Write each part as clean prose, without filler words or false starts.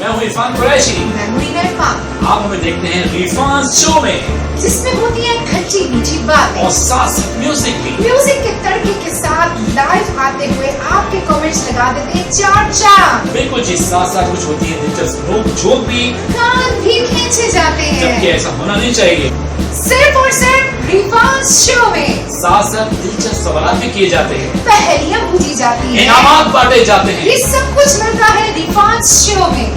मैं हूँ इरफान कुरैशी। मैं हूँ रीना इरफान। आप हमें देखते हैं रिफान शो में, जिसमें होती है खट्टी मीठी बातें और साथ म्यूजिक भी। म्यूजिक के तड़के के साथ लाइव आते हुए आपके कमेंट्स लगा देते हैं चार चार। बिल्कुल जी, साथ साथ कुछ होती है दिलचस्प नोक झोंक भी, कान भी खींचे जाते जबकि हैं। ऐसा होना नहीं चाहिए। सिर्फ और सिर्फ रिफान शो में साथ साथ दिलचस्प सवाल भी किए जाते हैं, पहेलियां पूछी जाती हैं, इनामात बांटे जाते ये हैं। सब कुछ मिलता है रिफान शो में।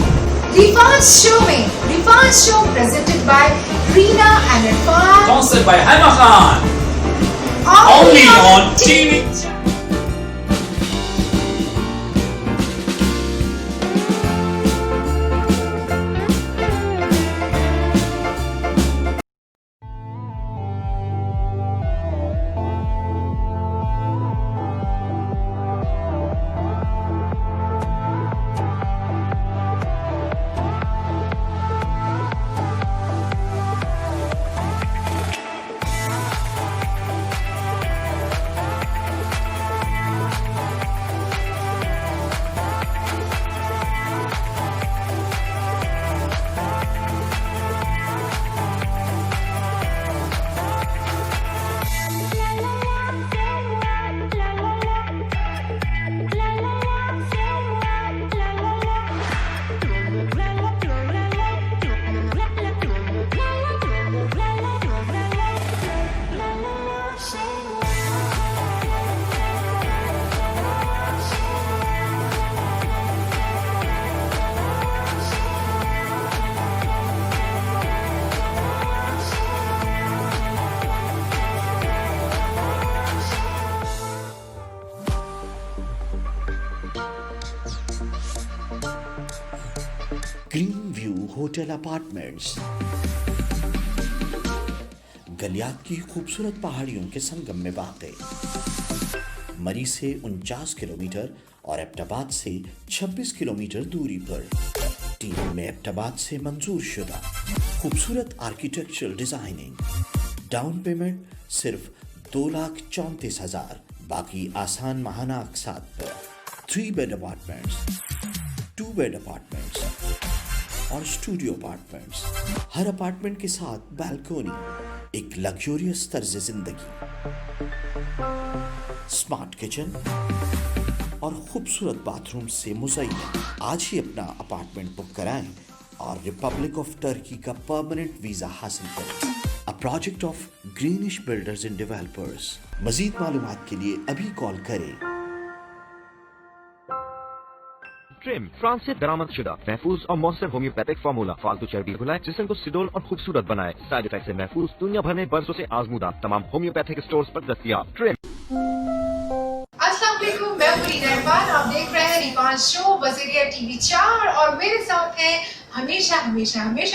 Rifan show presented by Reena and Irfan, Sponsored by Haima Khan, only on TV. Green view hotel apartments, Galiyat की खूबसूरत पहाड़ियों के संगम में वाक़, मरी से 49 किलोमीटर और एबटाबाद से 26 किलोमीटर दूरी पर। टीम में एबटाबाद से मंजूर शुदा खूबसूरत आर्किटेक्चरल डिजाइनिंग। डाउन पेमेंट सिर्फ 2,34,000, बाकी आसान माहाना अक़सात पर। 3 बेड अपार्टमेंट्स, 2 बेड अपार्टमेंट्स और स्टूडियो अपार्टमेंट्स। हर अपार्टमेंट के साथ बैल्कोनी, एक लग्जरियस तर्ज जिंदगी, स्मार्ट किचन और खूबसूरत बाथरूम से मुज़य्यन। आज ही अपना अपार्टमेंट बुक कराएं और रिपब्लिक ऑफ टर्की का परमानेंट वीजा हासिल करें। A project of greenish builders and developers. मजीद मालूमात के लिए अभी कॉल करें। ट्रिम फ्रांस से दरामद शुदा महफूज और मौसर होम्योपैथिक फार्मूला फालतू चर्बी भुलाए, जिस्म को सुडौल और खूबसूरत बनाए। साइड इफेक्ट से महफूज, दुनिया भर में बरसों से आजमूदा, तमाम होम्योपैथिक स्टोर्स पर दस्तयाब। ट्रिम। अस्सलाम वालेकुम, मैं हूं रीना इरफान। आप देख रहे हैं रिफान शो वज़ीरिया टीवी 4 और मेरे साथ हैं हमेशा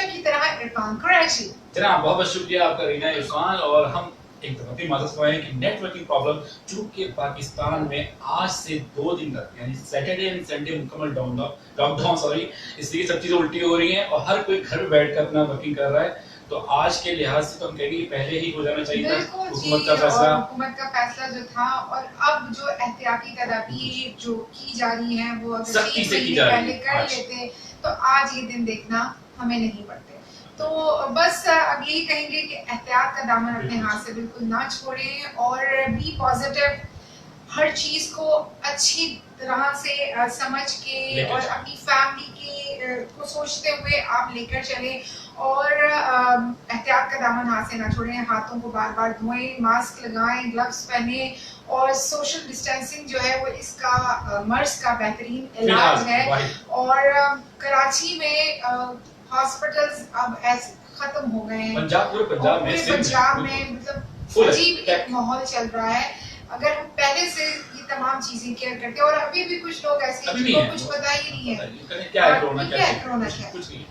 की तरह इरफान कुरैशी। जनाब बहुत बहुत शुक्रिया आपका रीना इरफान। और हम एक दफा माजूद हुए हैं कि नेटवर्किंग प्रॉब्लम, चूंकि पाकिस्तान में आज से 2 दिन तक यानी सैटरडे एंड संडे मुकम्मल लॉकडाउन सॉरी, इसलिए सब चीज़ें उल्टी हो रही हैं और हर कोई घर में बैठकर अपना वर्किंग कर रहा है। तो आज के लिहाज से तो हम कहेंगे पहले ही हो जाना चाहिए था हुकूमत का फैसला। हुकूमत का फैसला जो था, और अब जो एहतियाती तदाबीर जो की जा रही हैं वो अगर सख्ती से की जा रही है कर लेते तो आज ये दिन देखना हमें नहीं पड़ते। तो बस अब यही कहेंगे कि एहतियात का दामन अपने हाथ से बिल्कुल ना छोड़ें और बी पॉजिटिव। हर चीज को अच्छी तरह से समझ के और अपनी फैमिली के को सोचते हुए आप लेकर चलें और एहतियात का दामन हाथ से ना छोड़ें। हाथों को बार बार धोएं, मास्क लगाएं, ग्लव्स पहने और सोशल डिस्टेंसिंग जो है वो इसका मर्ज का बेहतरीन इलाज है। और कराची में हॉस्पिटल्स अब ऐसे खत्म हो गए हैं। पूरे पंजाब में मतलब अजीब एक माहौल चल रहा है। अगर हम पहले से ये तमाम चीजें केयर करते हैं, और अभी भी कुछ लोग ऐसे हैं जिनको कुछ पता ही नहीं है क्या है कोरोना, क्या है कुछ नहीं।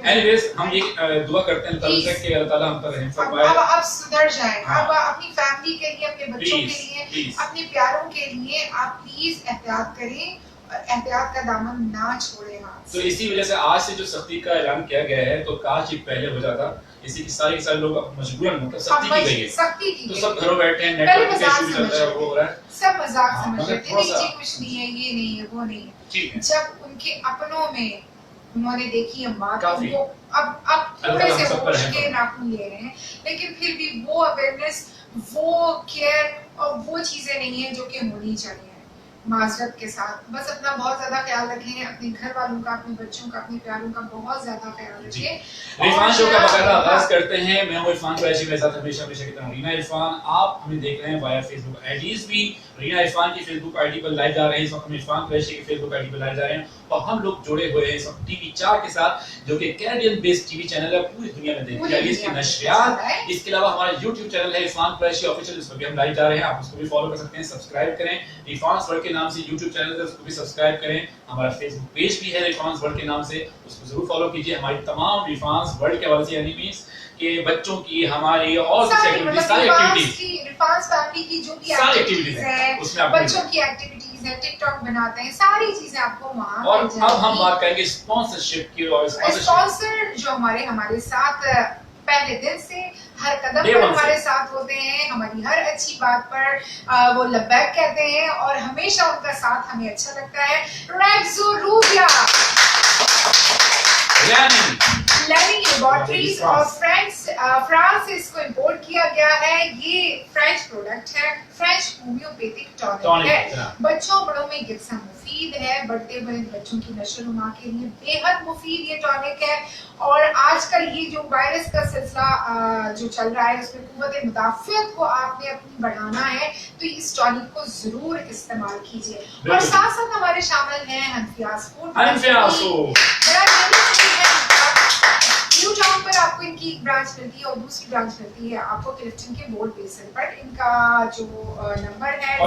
एनीवेज हम ये दुआ करते हैं अल्लाह ताला कि अल्लाह ताला हम पर रहम फरमाए। अब सुधर जाए। अब अपनी फैमिली के लिए, अपने बच्चों के लिए, अपने प्यारों के लिए आप प्लीज एहतियात करें, एहतियात का दामन ना छोड़े हाथ। तो इसी वजह से आज से जो सख्ती का ऐलान किया गया है, तो काश ये पहले हो जाता। इसी की सारे लोग मजबूरन मतलब सख्ती की गई है, तो सब घरों बैठे हैं, नेटवर्क का इशू चल रहा है, वो हो रहा है, सब मजाक समझ रहे थे। नहीं जी कुछ नहीं है, ये नहीं है, वो नहीं है। ठीक है। जब उनके अपनों में उन्होंने देखी हम बात, काफी। वो अब थोड़े अल्लाह से हम सब पर होश रहम के करे। नाखून ले रहे हैं, लेकिन फिर भी वो अवेयरनेस, वो केयर और वो चीजें नहीं है जो कि होनी चाहिए। माजरत के साथ बस अपना बहुत ज्यादा ख्याल रखें, अपने घर वालों का, अपने बच्चों का, अपने प्यारों का बहुत ज्यादा ख्याल जी। रखें। इरफान शो का बकायदा और आगाज करते हैं। मैं हूं इरफान कुरैशी, मेरे साथ हमेशा हमेशा की तरह रीना इरफान। आप हमें देख रहे हैं वाया फेसबुक आईडीज भी। रीना इरफान की फेसबुक आईडी पर लाइव जा रहे हैं इस वक्त, हम इरफान कुरैशी की फेसबुक आईडी पर लाइव जा रहे हैं, और हम लोग जुड़े हुए हैं इस वक्त टीवी 4 के साथ, जो कि कैनेडियन बेस्ड टीवी चैनल है, पूरी दुनिया में देखी जाएगी इसकी नशरियात। इसके अलावा हमारा YouTube चैनल है इरफान कुरैशी ऑफिशियल, इस पर भी हम लाइव जा रहे हैं, आप उसको भी फॉलो कर सकते हैं, सब्सक्राइब करें। इरफान्स वर्ल्ड के नाम से YouTube चैनल है, उसको भी सब्सक्राइब करें। हमारा फेसबुक पेज भी है इरफान्स वर्ल्ड के नाम से, उसको जरूर फॉलो कीजिए। हमारी तमाम इरफान्स वर्ल्ड के हवाले से, यानी मींस के बच्चों की, हमारी और कुछ एक्टिविटीज, सारी एक्टिविटीज, रिफांस फैमिली की जो भी सारी एक्टिविटीज है, उसमें आप बच्चों की एक्टिविटीज है, टिकटॉक बनाते हैं, सारी चीजें आपको वहां और अब हम बात करेंगे स्पॉन्सरशिप की। और स्पॉन्सर जो हमारे साथ पहले दिन से हर कदम Day पर one से। हमारे साथ होते हैं, हमारी हर अच्छी बात पर वो लब्बैक कहते हैं, और हमेशा उनका साथ हमें अच्छा लगता है। रेक्सो रूबिया, लेनी लेबोरेटरीज और फ्रांस से इसको इंपोर्ट किया गया है। ये फ्रेंच प्रोडक्ट है, फ्रेंच होम्योपैथिक टॉनिक है, बच्चों बड़ों में यकसा मुफीद है, बढ़ते हुए बच्चों की नशो-नुमा के लिए बेहद मुफीद ये टॉनिक है। और आजकल ये जो वायरस का सिलसिला जो चल रहा है, उसमें कुव्वत मुदाफ़ियत को आपने अपनी बढ़ाना है, तो इस टॉनिक को जरूर इस्तेमाल कीजिए। और साथ साथ हमारे शामिल हैं हनफियाज फूड, बड़ा न्यू टाउन पर आपको इनकी एक ब्रांच मिलती है, और दूसरी ब्रांच मिलती है आपको क्लिफ्टन के बोर्ड बेसन पर। इनका जो नंबर है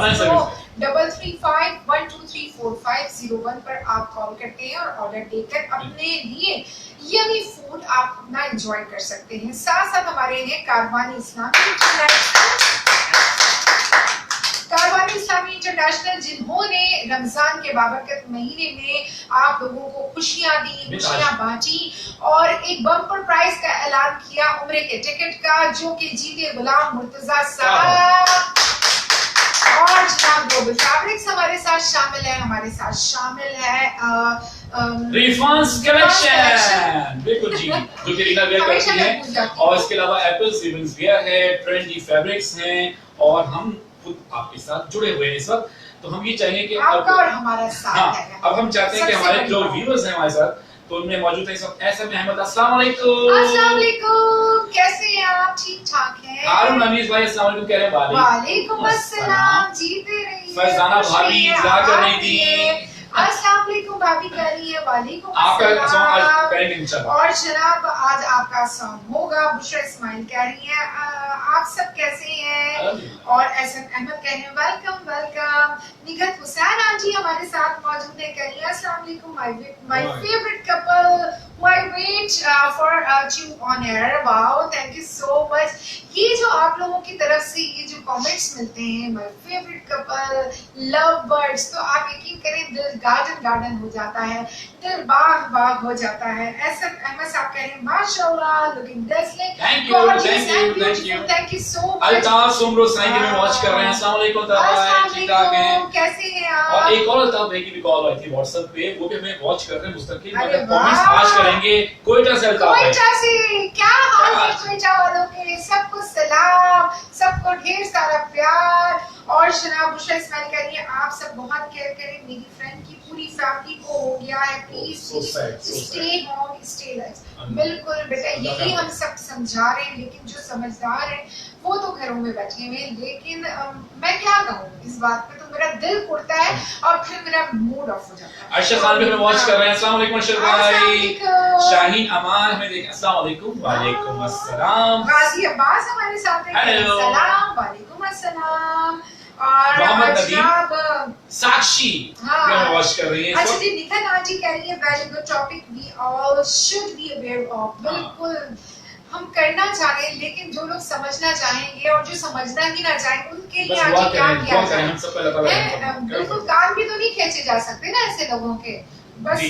0351234501 पर आप कॉल करते हैं और ऑर्डर देकर अपने लिए यमी फूड आप अपना एंजॉय कर सकते हैं। साथ साथ हमारे हैं कारवानी इस्लामी इंटरनेशनल, जिन्होंने रमजान के बाबरकत महीने में आप लोगों को खुशियां दी, खुशियां बांटी, और एक बम्पर प्राइज का ऐलान किया उम्रे के टिकट का, जो कि जीते गुलाम मुर्तजा साहब। और जनाब ग्लोबल फैब्रिक्स हमारे साथ शामिल है, हमारे साथ शामिल है रिफांस कलेक्शन, बिल्कुल जी, जो कि रीना वेयर करती है। और इसके अलावा एप्पल्स विमेंस वेयर है, ट्रेंडी फैब्रिक्स हैं, और हम खुद आपके साथ जुड़े हुए हैं इस वक्त। तो हम ये चाहेंगे कि आपका और हमारा साथ है। अब हम चाहते हैं कि हमारे जो व्यूअर्स हैं हमारे साथ, तो उनमें मौजूद है इस वक्त एसएम अहमद। अस्सलाम वालेकुम। अस्सलाम वालेकुम, कैसे हैं आप? ठीक ठाक हैं? हारून अमीज भाई अस्सलाम वालेकुम कह रहे हैं। वालेकुम अस्सलाम, जीते रहिए। फरजाना भाभी इंतजार कर रही थी। अस्सलाम वालेकुम भाभी कह रही है, वालेकुम आपका अस्सलाम। आज करेंगे इंशाल्लाह। और जनाब आज आपका सॉन्ग होगा। बुशरा इस्माइल कह रही है आप सब कैसे हैं? और एसएम अहमद कह रहे हैं वेलकम वेलकम। निगत हुसैन आंटी हमारे साथ मौजूद है, कह रही है अस्सलाम वालेकुम my favourite couple, I wait for you on air. Wow, thank you so much. ये जो आप लोगों की तरफ से ये जो कमेंट्स मिलते हैं, my favorite couple, love birds, तो आप यकीन करें दिल गार्डन हो जाता है, दिल बाग हो जाता है। एसएम अहमद साहब कह रहे हैं माशाल्लाह, looking dazzling, thank you so much। Altaf Soomro Sai भी वॉच कर रहे हैं। अस्सलाम वालेकुम ताबा, ठीक ठाक हैं? कैसे हैं आप? और एक और अल्ताफ भाई की भी कॉल आई थी व्हाट्सएप पे, वो भी हमें वॉच कर रहे हैं मुस्तकिल, अरे मतलब कमेंट्स आज करेंगे कोयटा से। अल्ताफ भाई कोयटा से क्या हाल है कोयटा वालों के? सबको सलाम, सबको ढेर सारा प्यार। और जनाब बुशरा इस्माइल कह रही है आप सब बहुत केयर करें, मेरी फ्रेंड की पूरी फैमिली को हो गया है, please stay home stay life. बिल्कुल बेटा, यही हम सब समझा रहे हैं, लेकिन जो समझदार हैं वो तो घरों में बैठे हुए हैं। लेकिन मैं क्या कहूँ इस बात पे, तो मेरा दिल उड़ता है और फिर मेरा मूड ऑफ हो जाता है। अर्शद खान भी हमें वॉच कर रहे हैं। अस्सलाम वालेकुम अर्शद भाई। शाहीन अमान हमें देख, अस्सलाम वालेकुम। वालेकुम अस्सलाम। गाजी अब्बास हमारे साथ हैं, हेलो, सलाम वालेकुम अस्सलाम। और मोहम्मद नदीम, जनाब साक्षी हमें वॉच कर रही है। अच्छा जी, निखत आंटी कह रही है very good topic, we all should be aware of. बिल्कुल हम करना चाह रहे हैं, लेकिन जो लोग समझना चाहेंगे और जो समझना ही ना चाहेंगे उनके लिए आज क्या किया जाए? बिल्कुल कान भी तो नहीं खींचे जा सकते ना ऐसे लोगों के, बस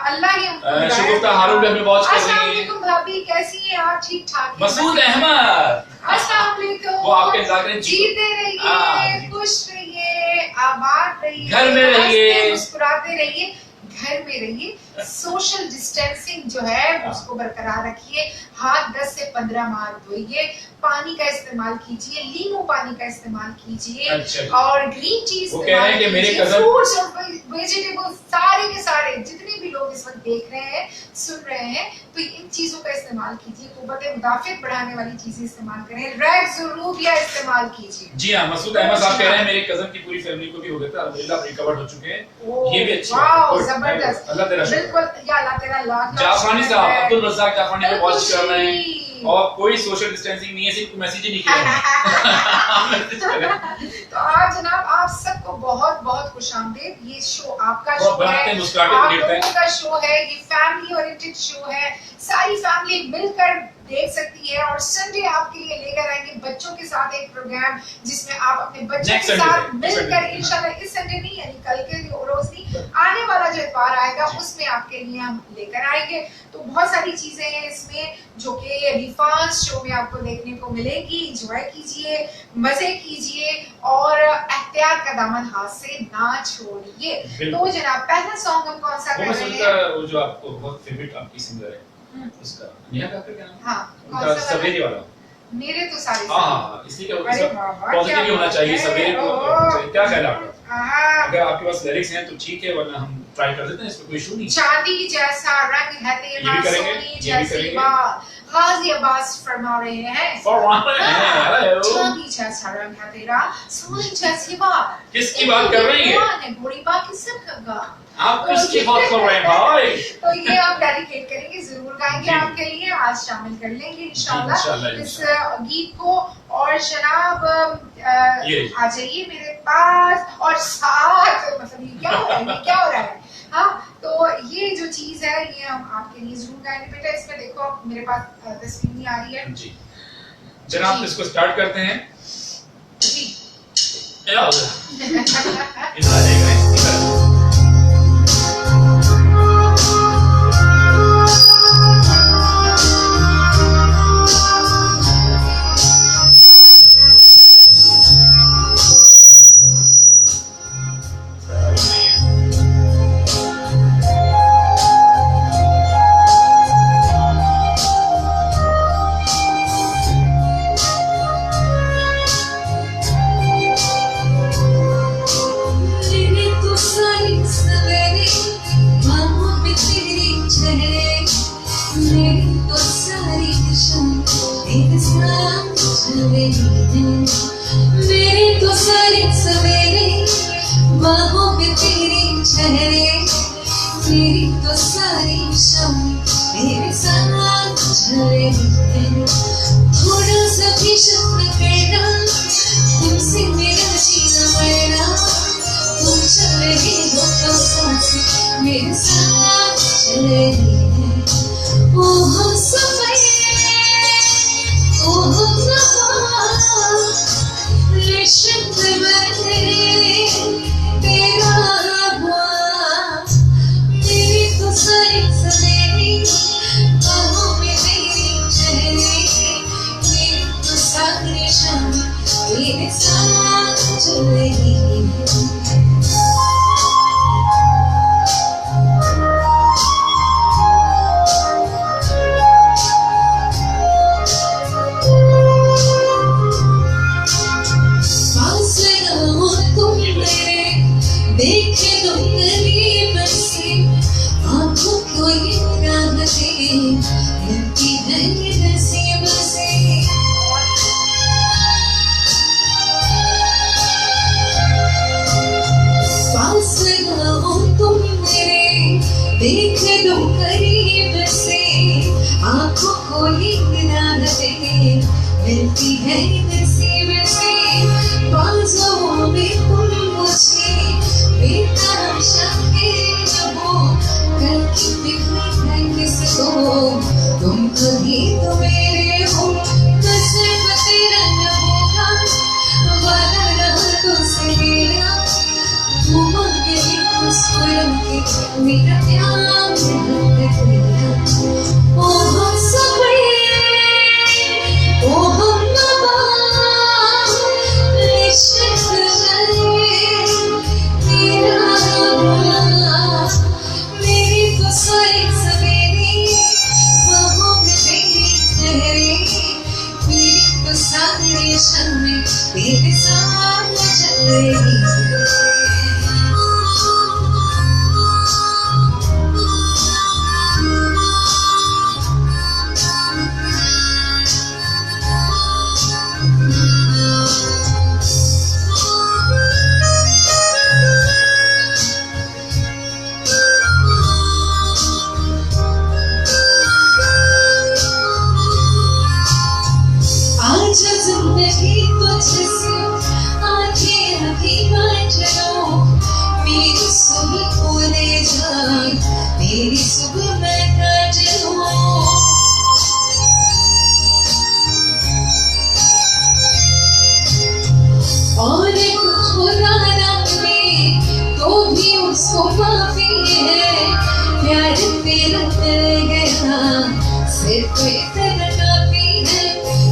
अल्लाह ही हमको। शुगुफ्ता हारून भी हमें वॉच कर रही है। अस्सलाम वालेकुम भाभी, कैसी हैं आप? ठीक ठाक हैं? मसूद अहमद, अस्सलाम वालेकुम। वो आपके इंतजार करें। जीते रहिए, खुश रहिए, आबाद रहिए, घर में रहिए, मुस्कुराते रहिए। घर में रहिए, सोशल डिस्टेंसिंग जो है उसको बरकरार रखिए, हाथ 10 से 15 बार धोइए, पानी का इस्तेमाल कीजिए, नींबू पानी का इस्तेमाल कीजिए, अच्छा। और ग्रीन टी वो कह रहे हैं कि मेरे cousin- फ्रूट्स और वेजिटेबल्स सारे के सारे जितने भी लोग इस वक्त देख रहे हैं, सुन रहे हैं, तो इन चीजों का इस्तेमाल कीजिए, कुव्वत मुदाफियत बढ़ाने वाली चीजें इस्तेमाल करें, रेड ज़रूरिया इस्तेमाल कीजिए। जी हाँ, मसूद अहमद साहब कह रहे हैं मेरे कजन की पूरी फैमिली को भी हो गया था, अल्हम्दुलिल्लाह रिकवर्ड हो चुके हैं। ये भी अच्छी वाह, बात है। जबरदस्त, अल्लाह तेरा शुक्र। बिल्कुल, या अल्लाह तेरा लाख लाख जाफरानी शुक्र साहब, है। अब्दुल रज़ाक जाफरानी को बिल्कुल वॉच कर रहे हैं सही। और कोई सोशल डिस्टेंसिंग नहीं है, सिर्फ मैसेज ही नहीं किया। तो आज जनाब आप सबको बहुत बहुत खुशामदीद। ये शो आपका बहुत शो बनाते है, हैं, मुस्कुराते आप फिरते हैं। लोगों का शो है, ये फैमिली ओरिएंटेड शो है, सारी फैमिली मिलकर देख सकती है। और संडे आपके लिए लेकर आएंगे बच्चों के साथ एक प्रोग्राम जिसमें आप अपने बच्चों Next के Sunday साथ पे, मिलकर Sunday। इंशाल्लाह इस संडे नहीं यानी कल के रोज नहीं, आने वाला जो इतवार आएगा उसमें आपके लिए हम लेकर आएंगे। तो बहुत सारी चीजें हैं इसमें जो कि रिफांस शो में आपको देखने को मिलेगी। एंजॉय कीजिए, मजे कीजिए और एहतियात का दामन हाथ से ना छोड़िए। तो जनाब पहला सॉन्ग हम कौन सा वो कर मैं रहे सुनता हैं? वो जो आपको बहुत फेवरेट आपकी सिंगर है उसका नेहा कक्कड़ क्या नाम है? हाँ, कौन उनका सा वाला? सवेरे वाला। मेरे तो सारे हाँ हाँ, इसलिए क्या अरे वाह, पॉजिटिव क्या ही होना बात चाहिए है। सवेरे को। ओह। क्या ख्याल है आपका? हाँ। अगर आपके पास लिरिक्स हैं तो ठीक है, वरना हम ट्राई कर देते हैं, इसमें कोई इशू नहीं। चांदी जैसा रंग है ये तेरा, भी करेंगे, सोनी ये भी जैसी करेंगे। बात, गाजी अब्बास फरमा रहे हैं। For one, hello. चांदी जैसा रंग है तेरा, सोनी जैसी बात। किसकी बात कर रही है? है गोरी बात किससे कगा? आप किसकी बात कर रहे हैं भाई? तो ये आप डेडिकेट करेंगे, जरूर गाएंगे जी। आपके लिए, आज शामिल कर लेंगे इंशाल्लाह इंशाल्लाह, इस गीत को। और जनाब ये। आ जाइए मेरे पास और साथ, मतलब ये क्या हो रहा है, ये क्या हो रहा है? हाँ, तो ये जो चीज है ये हम आपके लिए जरूर गाएंगे। बेटा इसमें देखो मेरे पास तस्वीर नहीं आ रही है जी जनाब, जी। इसको स्टार्ट करते हैं। जी। या अल्लाह। इधर आ जाइएगा, इधर। मैंने तो सारी सवेरे बाहों पे तेरे चेहरे, मेरी तो सारी शाम तेरे साथ चले हैं। मेरी तो सारी सवेरे बाहों पे तेरे चेहरे, मेरी तो सारी शाम तेरे साथ चले हैं। थोड़ा सा भी शक करना, तुमसे मेरा जीना मरना, तुम चल रही हो तो सांस मेरे साथ चल रही है। ओ हम सफर, ओ हम नवा, रेशम बने तेरा हाथ। मेरी तो सारी सवेरे बाहों में तेरे चेहरे, मेरी तो सारी शाम तेरे साथ चल रही है। पास रहो तुम मेरे, देखे तो करीब से, आंखों को ये राहतें मिलती है ये नसीब से। पास रहो तुम मेरे, देखे तो करीब से, आंखों को ये राहतें मिलती है नसीब से। बाजुओं में तुम मुझे बेतहाशा के रहो, करके दिखने है किसको, तुम कभी तो मेरे हो। कसम तेरा न होगा, वादा रहा तुझसे मेरा, तू मांगे भी मुस्कुरा के मेरा प्यार है तेरा। ओ हम सफर, ओ हम नवा, रेशम बने तेरा हाथ। मेरे साथ चल रही आज जिंदगी तुझसे आधी आधी बांट लो मेरी सुबह भूले जाए मेरी सुबह मैं काट लूं और कुछ बुरा ना मिले तो भी उसको माफी है प्यार तेरा मिल गया सिर्फ इतना काफी है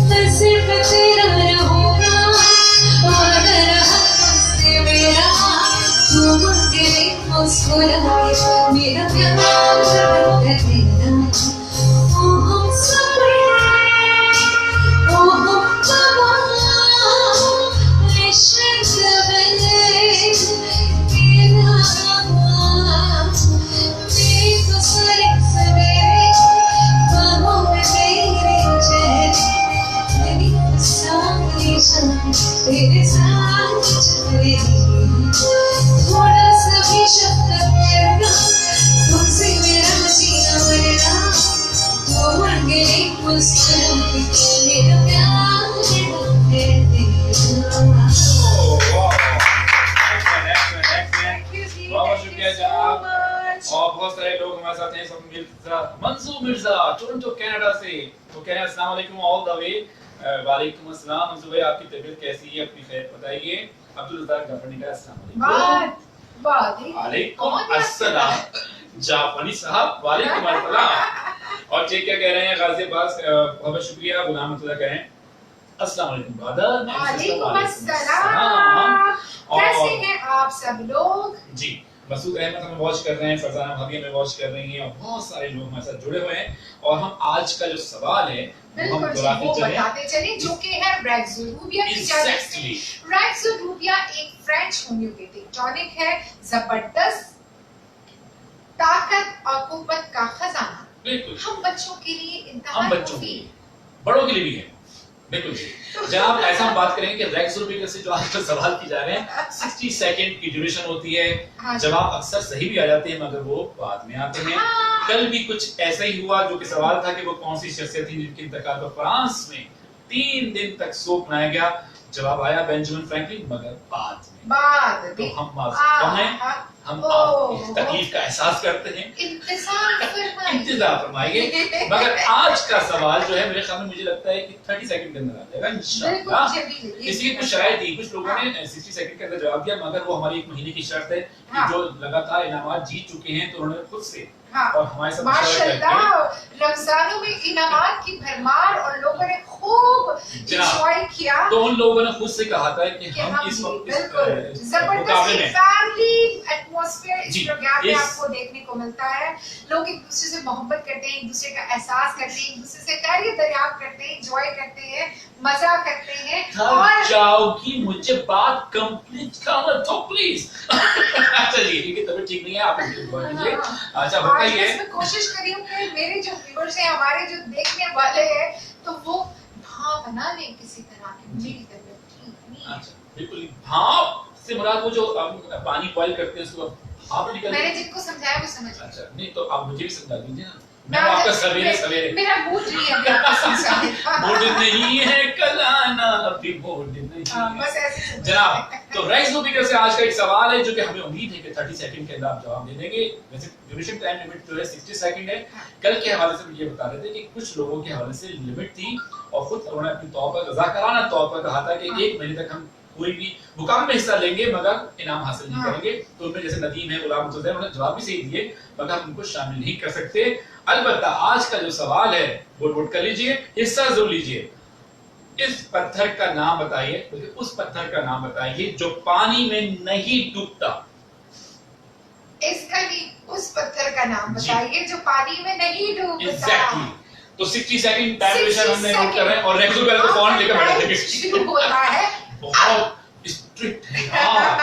मैं सिर्फ तेरा रहूंगा और रहा मुझसे मेरा तू मांगे मुस्कुराए मेरा प्यार कर देना ओ हम सफर ओ हम तबाह तेरे साथ चले थोड़ा सा भी शब्द करना तुमसे मेरा जीना मरना वो मर गए मुस्कुरा के मेरा प्यार है तेरा बहुत शुक्रिया जनाब। और बहुत सारे लोग हमारे साथ हैं, सब मिर्जा मंसूर मिर्जा टोरंटो कनाडा से, तो कह रहे हैं अस्सलाम वालेकुम ऑल द वे। वालेकुम अस्सलाम मंसूर भाई, आपकी तबीयत कैसी है, अपनी खैर बताइए। अब्दुल रज़ाक जाफरी का अस्सलाम वालेकुम। वालेकुम अस्सलाम जाफरी साहब, वालेकुम अस्सलाम। और चेक क्या कह रहे हैं गाजियाबाद, बहुत शुक्रिया। गुलाम अब्दुल्ला कह रहे हैं अस्सलाम वालेकुम ब्रदर। वालेकुम अस्सलाम, कैसे हैं आप सब लोग? जी, मसूद अहमद हमें वॉच कर रहे हैं, फरजाना भाभी हमें वॉच कर रही हैं और बहुत सारे लोग हमारे साथ जुड़े हुए हैं। और हम आज का जो सवाल है वो हम बताते चले जो कि है रेक्सोलूबिया की Exactly. रेक्सोलूबिया एक फ्रेंच होम्योपैथिक टॉनिक है, जबरदस्त ताकत और कुव्वत का खजाना। बिल्कुल, हम बच्चों के लिए हम इंतहा बच्चों के लिए, बड़ों के लिए भी है। बिल्कुल जी। जनाब ऐसा हम बात करेंगे कि रेक्सोलूबिया से जो आजकल सवाल की जा रहे हैं 60 सेकंड की ड्यूरेशन होती है। हाँ, जवाब अक्सर सही भी आ जाते हैं मगर वो बाद में आते हैं। हाँ। कल भी कुछ ऐसा ही हुआ जो कि सवाल था कि वो कौन सी शख्सियत थी जिनके इंतकाल पर फ्रांस में 3 दिन तक शोक मनाया गया। जवाब आया बेंजामिन फ्रैंकलिन, मगर बाद में। तो हम कौन हैं? हम आपकी तकलीफ का एहसास करते हैं, इंतजार फरमाइए। मगर आज का सवाल जो है मेरे ख्याल में मुझे लगता है कि 30 सेकंड के अंदर आ जाएगा इंशाल्लाह। इसलिए कुछ शरायत थी, कुछ लोगों ने 60 सेकंड के अंदर जवाब दिया, मगर वो हमारी 1 महीने की शर्त है कि जो लगातार इनामात जीत चुके हैं तो उन्होंने खुद से और हमारे साथ माशाल्लाह रमजानों में इनामात की भरमार और लोगों ने खूब एंजॉय किया। तो उन लोगों ने खुद से कहा था कि हम इस वक्त जबरदस्त फैमिली एटमॉस्फेयर इस जी, प्रोग्राम में आपको देखने को मिलता है। लोग एक दूसरे से मोहब्बत करते हैं, एक दूसरे का एहसास करते हैं, एक दूसरे से खैरियत दरियाफ्त करते हैं, एंजॉय करते हैं, मजा करते हैं। और जाओगी मुझे बात कंप्लीट करना तो प्लीज। चलिए ठीक है, तबीयत ठीक नहीं है, आप बोल दीजिए। अच्छा बताइए, मैं कोशिश कर रही हूँ कि मेरे जो व्यूअर्स हैं, हमारे जो देखने वाले हैं, तो वो भाव बना लें किसी तरह की मेरी तबीयत ठीक नहीं है। अच्छा बिल्कुल, भाप से मुराद वो जो पानी बॉईल करते हैं उसको आप निकल। मैंने जिनको समझाया वो समझ गए। अच्छा नहीं तो आप मुझे भी समझा दीजिए ना, मैं आपका सवेरे मेरा मूड नहीं है अभी आपको समझाने मूड नहीं है कल आना, अभी मूड नहीं है। बस ऐसे जनाब तो रेक्सोलूबिया से आज का एक सवाल है जो कि हमें उम्मीद है कि 30 सेकंड के अंदर आप जवाब दे देंगे। वैसे ड्यूरेशन टाइम लिमिट जो है 60 सेकंड है। कल के हवाले से ये बता रहे थे कि कुछ लोगों के हवाले से लिमिट थी और खुद उन्होंने अपनी तौर पर रज़ाकाराना तौर पर कहा था कि 1 महीने तक हम कोई भी मुकाम में हिस्सा लेंगे मगर इनाम हासिल नहीं करेंगे। तो उनमें जैसे नदीम है, गुलाम मुस्तफा, उन्होंने जवाब भी सही दिए मगर हम उनको शामिल नहीं कर सकते। अलबत्ता आज का जो सवाल है वो नोट कर लीजिए, हिस्सा जरूर लीजिए। इस पत्थर का नाम बताइए, बल्कि उस पत्थर का नाम बताइए जो पानी में नहीं डूबता। इसका भी उस पत्थर का नाम बताइए जो पानी में नहीं डूबता। एग्जैक्टली। तो 60 सेकंड टाइम ड्यूरेशन हमने नोट कर रहे हैं और रेक्सोलूबिया को फौरन लेकर बैठ जाएंगे। शुरू होता है बहुत स्ट्रिक्ट है यार।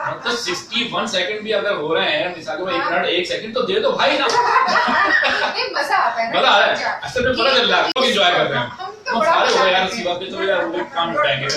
मतलब 61 सेकंड भी अगर हो रहे हैं मिसाल के 1 मिनट 1 सेकंड तो दे दो भाई ना। नहीं मजा आता है ना, मजा आ रहा है, असल में पता चल रहा है लोग एंजॉय कर रहे हैं। हम तो बड़ा सारे हो मजा गए यार करते इसी हैं। बात पे, तो यार वो काम उठाएंगे।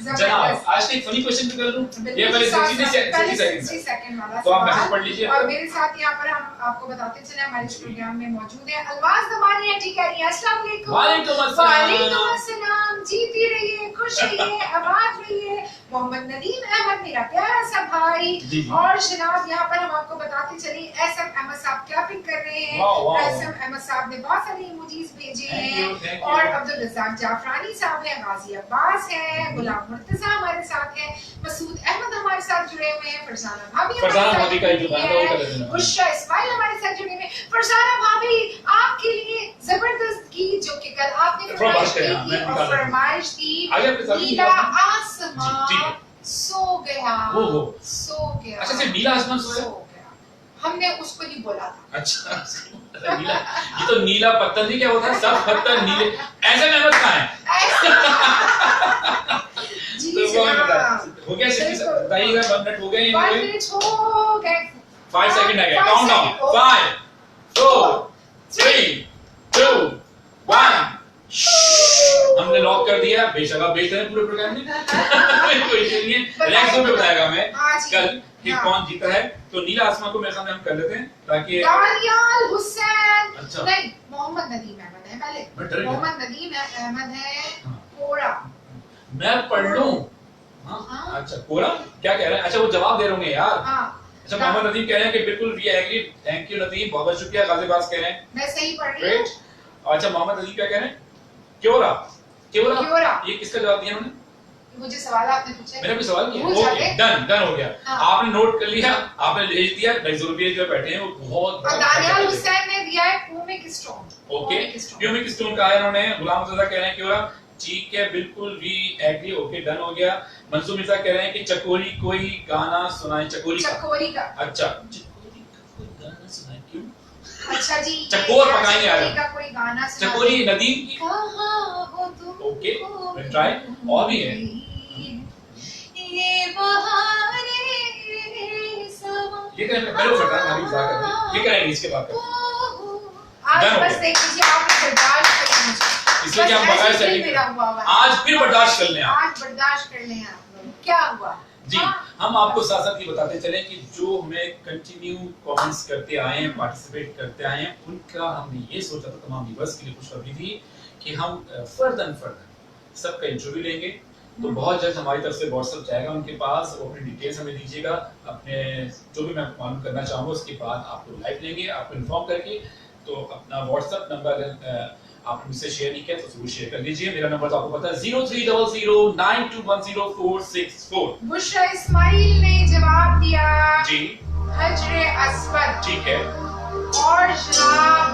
जनाब आज एक फनी क्वेश्चन भी कर लूं, ये पहले 60 सेकंड वाला तो आप सवाल। मैसेज पढ़ लीजिए। और मेरे साथ यहाँ पर हम आपको बताते चले हमारे इस प्रोग्राम में मौजूद है अलवाज दमानी आंटी कह रही है अस्सलाम वालेकुम। वालेकुम अस्सलाम। वालेकुम अस्सलाम। जीती रहिए, खुश रहिए, आबाद रहिए। मोहम्मद नदीम अहमद मेरा प्यारा सा भाई। जी। और जनाब यहाँ पर हम आपको बताते चले एसएम अहमद साहब क्लैपिंग कर रहे हैं। वाह, वाह, एसएम अहमद साहब ने बहुत सारे इमोजीज भेजे Thank हैं। you, thank you। और अब्दुल रज़ाक जाफरानी साहब है, गाजी अब्बास है, गुलाम मुर्तजा हमारे साथ है, मसूद अहमद हमारे साथ जुड़े हुए हैं, फरजाना भाभी हमारे फरजाना साथ भाभी का जो जुड़ी गाना वो है, कर देना। बुशरा इस्माइल हमारे साथ जुड़े हुए हैं। फरजाना भाभी आपके लिए जबरदस्त गीत जो कि कल आपने फरमाइश की थी और फरमाइश थी आगे आपके साथ नीला जी, ठीक आसमां है। सो गया, ओहो। सो गया, अच्छा सिर्फ नीला आसमान सोया? सो गया। हमने उसको नहीं बोला था। अच्छा नीला, ये तो नीला पत्थर नहीं क्या होता है, सब पत्थर नीले। ऐसे मेहनत कहाँ है? जी तो वो हमें बता, जनाब। हो गया 60 बिल्कुल। बताइएगा 1 मिनट हो गए हैं 1 ये? मिनट हो गए। 5 सेकंड आ गया, 5 काउंट डाउन। सेकंड। 5 4 3 2 1। हमने लॉक कर दिया, बेशक आप बेच रहे हैं पूरे प्रोग्राम में। कोई इशू नहीं है, रिलैक्स होकर बताएगा हमें हाँ जी। कल कि हाँ। कौन जीता है। तो नीला आसमान को मेरे सामने हम कर लेते हैं ताकि दानियाल हुसैन। अच्छा। नहीं, मोहम्मद नदीम अहमद है पहले। मैं डर गया। मोहम्मद नदीम अहमद है। हाँ। कोरा। मैं पढ़ लूं। हाँ हाँ। अच्छा कोरा क्या कह रहे हैं? अच्छा वो जवाब दे रहे होंगे यार। हाँ। अच्छा मोहम्मद नदीम कह रहे हैं कि बिल्कुल we agree, thank you Nadeem, बहुत बहुत शुक्रिया। गाजीबाज कह रहे हैं मैं सही पढ़ रही ग्रेट। हूँ। अच्छा मोहम्मद नदीम क्या कह रहे हैं? Quora Quora Quora. ये किसका जवाब दिया उन्होंने? मुझे सवाल आपने पूछा। मेरा भी सवाल किया। भूल ओके जाते। डन डन हो गया। हाँ। आपने नोट कर लिया, आपने भेज दिया। नजरुबिया जो बैठे हैं वो बहुत और दानियाल हुसैन ने दिया है पूमिक स्टोन। ओके प्यूमिक स्टोन का आया उन्होंने। गुलाम मुर्तजा कह रहे हैं क्योरा, ठीक है बिल्कुल वी एग्री, ओके डन हो गया। मंसूर मिर्जा कह रहे हैं कि चकोरी कोई गाना सुनाए। चकोरी का चकोरी का। अच्छा चकोरी का कोई गाना सुनाए क्यों? अच्छा जी। चकोर पकाएंगे आज। चकोरी का कोई गाना सुना। चकोरी नदीम की। कहाँ हो तुम? Okay try. और भी है ये बहारे समा। ये करेंगे पहले फटाफट भाभी जा कर दे। ये करेंगे इसके बाद कर। आज डन हो बस गया। देख लीजिए आपने बर्दाश्त कर मुझे। इसलिए कि हम बस बगैर ऐसे ही सेटिंग मेरा हुआ हुआ है। आज फिर बर्दाश्त कर लें आप। आज बर्दाश्त कर लें आप लोग। क्या हुआ? जी हम आपको साथ साथ ये बताते चले कि जो हमें कंटिन्यू कमेंट्स करते आए हैं, पार्टिसिपेट करते आए हैं, उनका हमने ये सोचा था तमाम व्यूअर्स के लिए खुशखबरी थी कि हम फर्दन सबका इंटरव्यू लेंगे। तो बहुत जल्द हमारी तरफ से व्हाट्सएप जाएगा उनके पास, वो अपनी डिटेल्स हमें दीजिएगा, अपने जो भी मैं मालूम करना चाहूँगा उसके बाद आपको लाइव लेंगे, आपको इन्फॉर्म करके। तो अपना व्हाट्सएप नंबर आपने मुझसे शेयर नहीं किया तो जरूर शेयर कर लीजिए। मेरा नंबर तो आपको पता है 030092106464। बुशरा इस्माइल ने जवाब दिया जी हजरे अस्वद। ठीक है। और जनाब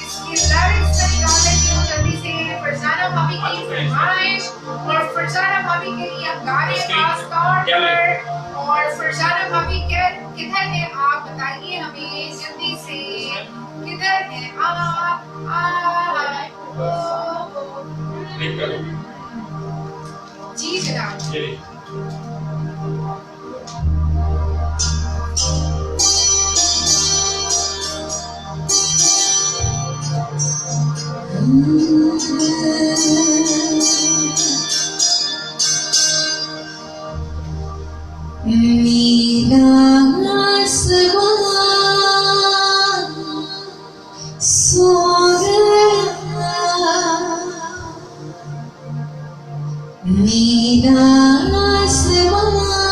इसकी लिरिक्स में निकालने की जल्दी से फरजाना भाभी की फरमाइश और फरजाना भाभी के लिए हम गा रहे हैं खास तौर पर। और फरजाना भाभी किधर है आप बताइए हमें जल्दी से, किधर है आप? क्लिक करो। जी जनाब। ये देखिए। नीला आसमान सो गया, नीला आसमान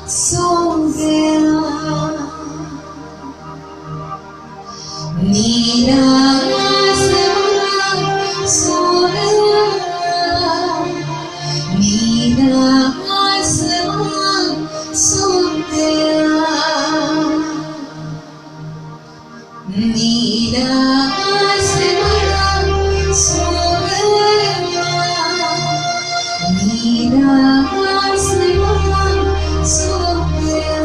सो गया, नीला आसमान सो गया, नीला आसमान सो गया, नीला आसमान सो गया, नीला आसमान सो गया।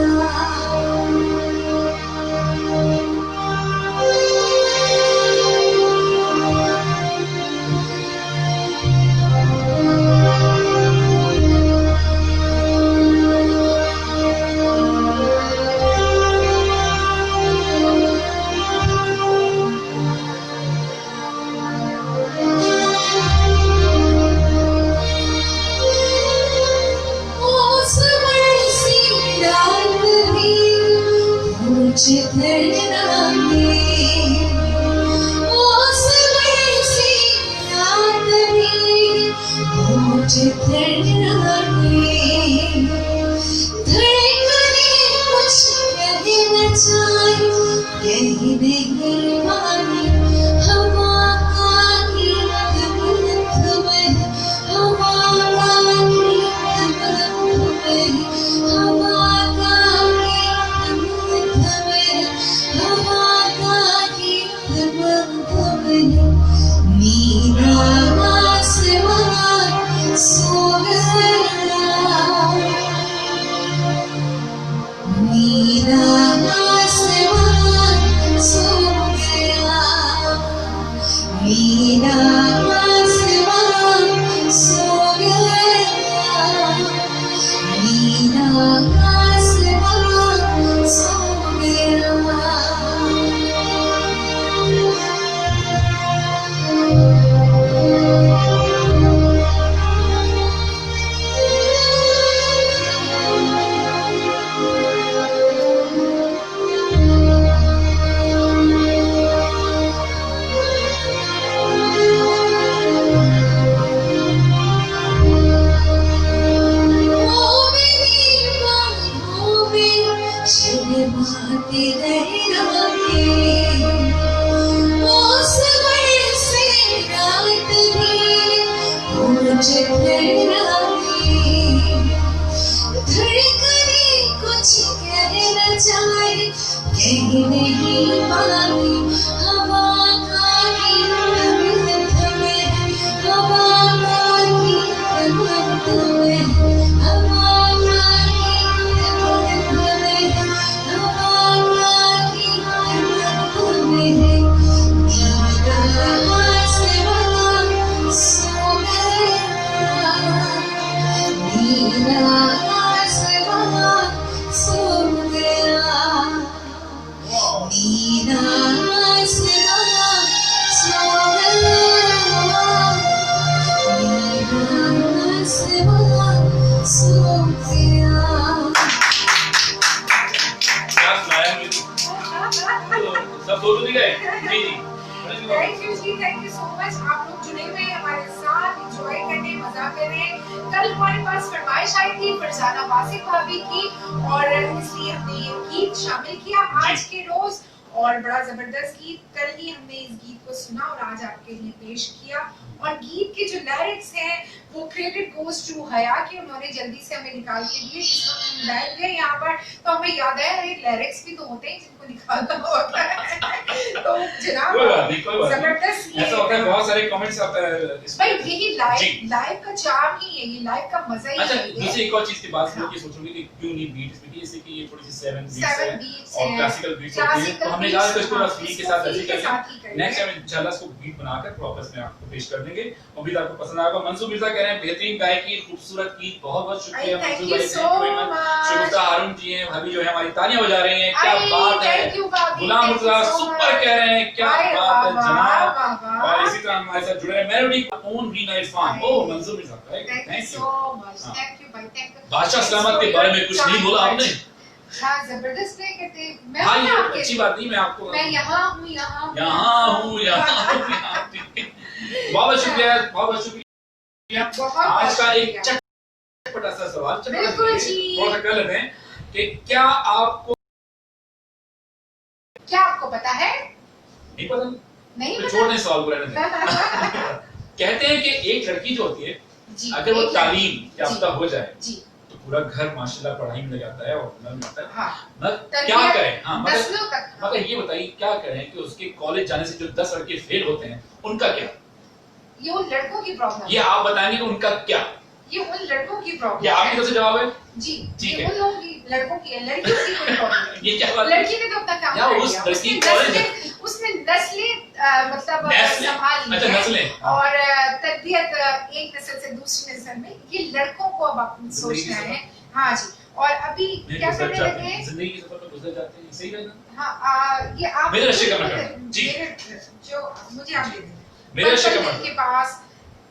नहीं मानी हवा का गीत मंथ में हवा का गीत मंथ में हवा का गीत मंथ में हवा का गीत मंथ में नीला आसमान सो गया नीला आसमान सो गया नीला आसमान सो गया नीला आसमान सो गया शर्माते रहना के मौसम से रात भी पूछ रहना के धड़कने कुछ कहना चाहे कह नहीं पाती हवा का गीत मंथ में हवा का गीत मंथ में हवा का गीत मंथ में हवा का गीत मंथ में नीला आसमान सो गया नीला आसमान सो गया नीला आसमान सो गया नीला आसमान सो गया क्या सुनाया मुझे? सब बोल नहीं गए? जी जी। थैंक यू जी, थैंक यू सो मच। आप लोग जुड़े हुए हैं हमारे साथ, एंजॉय करने, मजा कर रहे हैं। कल हमारे पास फरमाइश आई थी फरजाना वासिफ भाभी की और इसलिए हमने ये गीत शामिल किया आज के रोज और बड़ा जबरदस्त गीत। कल ही हमने इस गीत को सुना और आज आपके लिए पेश किया। और गीत के जो लिरिक्स हैं वो क्रेडिट गोज टू हया के, उन्होंने जल्दी से हमें निकाल के दिए। जिस वक्त हम बैठ गए यहाँ पर तो हमें याद आया ये लिरिक्स भी तो होते हैं जिनको निकालना होता है। तो जनाब कोई बात नहीं, कोई बात नहीं। जबरदस्त ऐसा होता है, बहुत सारे कमेंट्स आता है इस भाई, पे। यही जी। लाइव का चार्म ही है, ये लाइव का मजा ही अच्छा, है। दूसरी एक और चीज की बात लोग ये सोचोगे कि क्यों नहीं बीट्स में, जैसे कि ये थोड़ी सी 7 बीट्स है beats और है, क्लासिकल बीट्स होती है, classical तो हमने beats, कहा तो इसको हाँ, बस फील के इसको साथ feel ऐसे के साथ ही करेंगे। करेंगे। नेक्स्ट टाइम इंशाल्लाह इसको बीट बनाकर प्रॉपर में आपको पेश कर देंगे। उम्मीद आपको पसंद आएगा। मंसूर मिर्जा कह रहे हैं बेहतरीन गायकी, खूबसूरत गीत, बहुत-बहुत शुक्रिया Thank मंसूर you भाई, so thank you very much. much। Shagufta हारून जी हैं, भाभी जो है हमारी तालियां बजा रही हैं, क्या आई, बात है। thank you भाभी, गुलाम thank you Murtaza so super much। कह रहे हैं, क्या आई, बात है वाह, जनाब। वाह, वाह। और इसी तरह हमारे साथ जुड़े हैं मेलोडी ओन रीना इरफान। आई। Oh Mansoor Mirza, thank you thank so you. Much, हाँ। थैंक यू भाई, थैंक यू। बादशाह सलामत के बारे में कुछ नहीं बोला आपने। हाँ, जबरदस्त प्ले करते हैं। मैं हाँ, हूँ ये ना आपके अच्छी लिए। बात नहीं, मैं आपको मैं यहाँ हूँ, यहाँ हूँ। बहुत शुक्रिया, बहुत शुक्रिया। बहुत आज का एक शुक्रिया। चटपटा सा सवाल, बिल्कुल जी। थोड़ा सा कर लेते हैं कि क्या आपको क्या आपको पता है? नहीं पता? नहीं तो पता? छोड़ दें सवाल को, रहने दें। कहते हैं कि एक लड़की जो होती है, जी, अगर वो एक तालीम याफ्ता हो जाए जी, तो पूरा घर माशाल्लाह पढ़ाई में लग जाता है और हुनर में आता है। हाँ, मगर क्या करें? हाँ, नस्लों तक। मगर ये बताइए क्या करें कि उसके कॉलेज जाने से जो 10 लड़के फेल होते हैं उनका क्या? ये उन लड़कों की प्रॉब्लम ये आप बताएंगे कि उनका क्या? ये उन लड़कों की प्रॉब्लम ये आपकी तरफ से जवाब है? जी, ठीक ये है। उन लोगों की, लड़कों की है, लड़कियों की कोई प्रॉब्लम नहीं। ये क्या बात है? लड़की ने तो अपना काम या कर उस लिया। लड़की कॉलेज उसने नस्लें मतलब नस्लें? संभाल ली अच्छा, है नस्लें, हाँ। और तरबियत एक नस्ल से दूसरी नस्ल में। ये लड़कों को अब आप सोचना है। हाँ जी, और अभी क्या करने लगे हैं? जिंदगी के सफर में गुजर जाते हैं, सही रहना? हाँ, ये आप मेरे रश्ते का मतलब, जी। जो मुझे आप दे दें। मेरे रश्ते का बचपन मतलब। के पास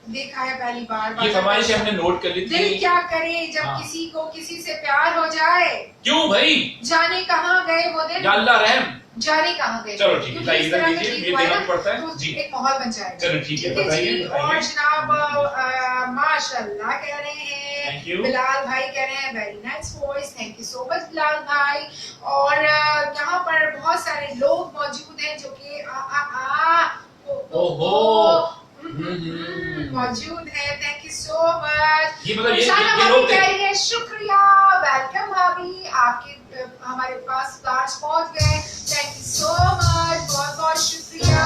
देखा है पहली बार। ये फरमाइश हमने नोट कर ली दिल थी। क्या करे जब हाँ। किसी को किसी से प्यार हो जाए, क्यों भाई? जाने कहाँ गए वो दिन, या अल्लाह रहम। जाने कहाँ गए। चलो ठीक है, क्योंकि इस इधर तरह का दीजिए, गीत ये हुआ है देना ना, पड़ता है। तो जी। एक माहौल बन जाएगा। चलो ठीक है, जी। बताइए, और बताइए। जनाब माशाल्लाह कह रहे हैं, Thank you। बिलाल भाई कह रहे हैं very nice voice, thank you so much Bilal भाई। और यहाँ पर बहुत सारे लोग मौजूद मौजूद है। Thank you so much. ये मतलब ये भाभी लोग कह रही है शुक्रिया, वेलकम भाभी, आपके हमारे पास फ्लावर्स पहुंच गए। थैंक यू सो मच, बहुत बहुत शुक्रिया।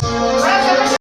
बड़ा जबरदस्त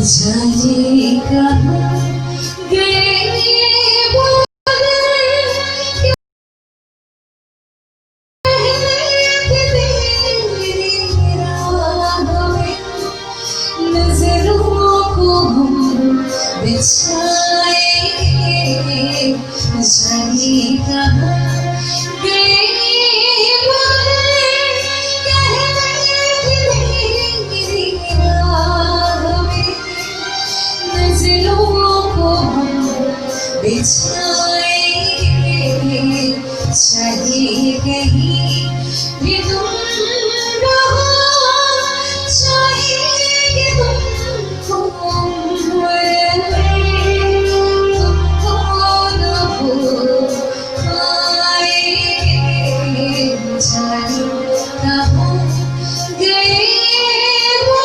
जाने कहाँ गए वो नजरों को हम बिछाएंगे, जाने कहाँ गए वो नजरों को हम बिछाएंगे, चाहिए कहीं भी तुम रहो, चाहिए तुमको उम्र में, तुमको न भूल पाएंगे, जाने कहाँ गए वो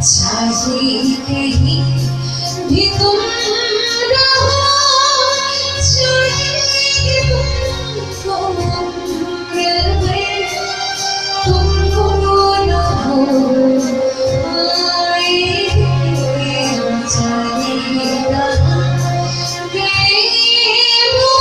चाहिए कहीं भी तुम रहो, चाहिए तुमको उम्र में, तुमको न भूल पाएंगे, जाने कहाँ गए वो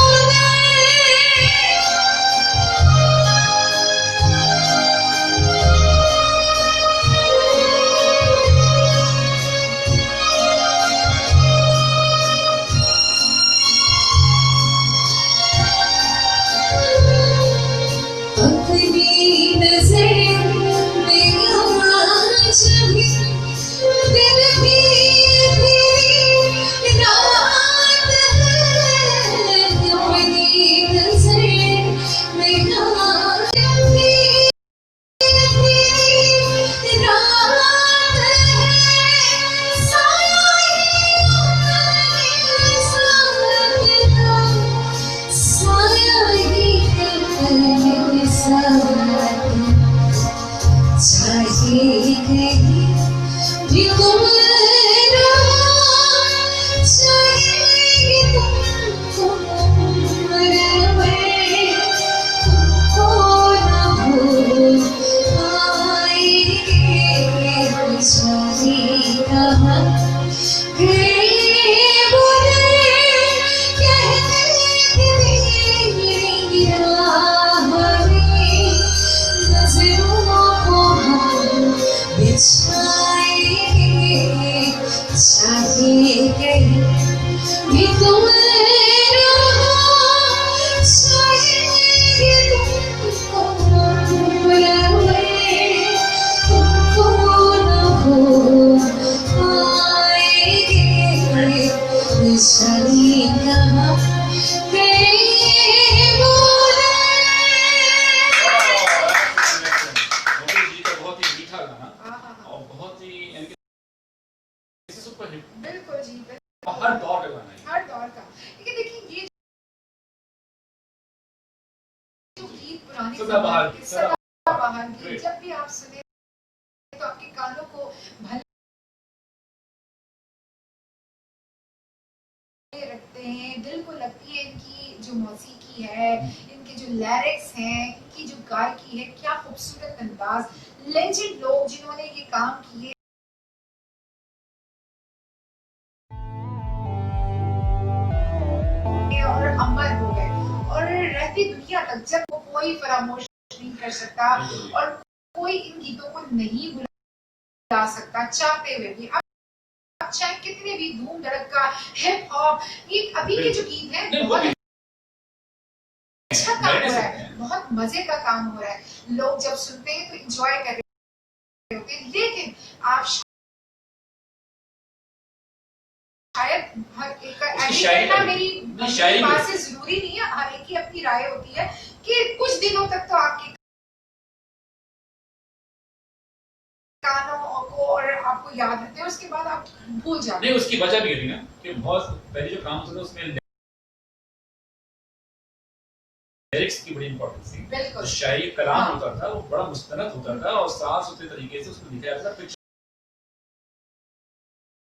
अपनी नजर में आज भी दिन भी तेरी रात है, अपनी नजर में आज भी तेरी रात है, साया ही साथ का, साया ही चाहिए कहीं भी तुम रहो, चाहिए तुमको उम्र में, तुमको न भूल पाएंगे, जाने कहाँ गए वो कहते तेरी राह में, नजरों को हम बिछाएंगे, चाहिए कहीं भी तुम रहो, चाहिए तुमको उम्र में, तुमको न भूल पाएंगे, जाने कहाँ गए वो नोबेल जी का बहुत ही मीठा गाना हाँ। और बहुत ही यानी कि सुपर हिट बिल्कुल जी, बिल्कुल हर दौर का गाना है। हर दौर का। लेकिन देखिए ये जो गीत पुराने सदाबहार, जमाने के सदाबहार गीत Great. जब भी आप सुने तो आपके कानों को भले रखते हैं, दिल को लगती है इनकी जो मौसीकी है, इनकी इनके जो लिरिक्स हैं, इनकी जो गायकी है, क्या खूबसूरत अंदाज, लेजेंड लोग जिन्होंने ये काम किए। और अमर हो गए और रहती दुनिया तक जब वो कोई फरामोश नहीं कर सकता और कोई इन गीतों को नहीं भुला सकता चाहते हुए भी। अब चाहे कितने भी धूम धड़का हिप हॉप, ये अभी के जो गीत हैं बहुत अच्छा काम हो रहा है, बहुत मजे का काम हो रहा है, लोग जब सुनते हैं तो एंजॉय कर रहे होते हैं। लेकिन आप शायद हर एक का एग्री करना मेरी बात से जरूरी नहीं है, हर एक की अपनी राय होती है कि कुछ दिनों तक तो आपके कानों को और आपको याद रहते हैं, उसके बाद आप भूल जाते हैं। नहीं, उसकी वजह भी है ना कि बहुत पहले जो काम होता था उसमें लिरिक्स की बड़ी इंपॉर्टेंस थी। बिल्कुल। शायरी कलाम होता था, वो बड़ा मुस्तनद होता था और साफ सुथरे तरीके से उसको लिखा जाता था।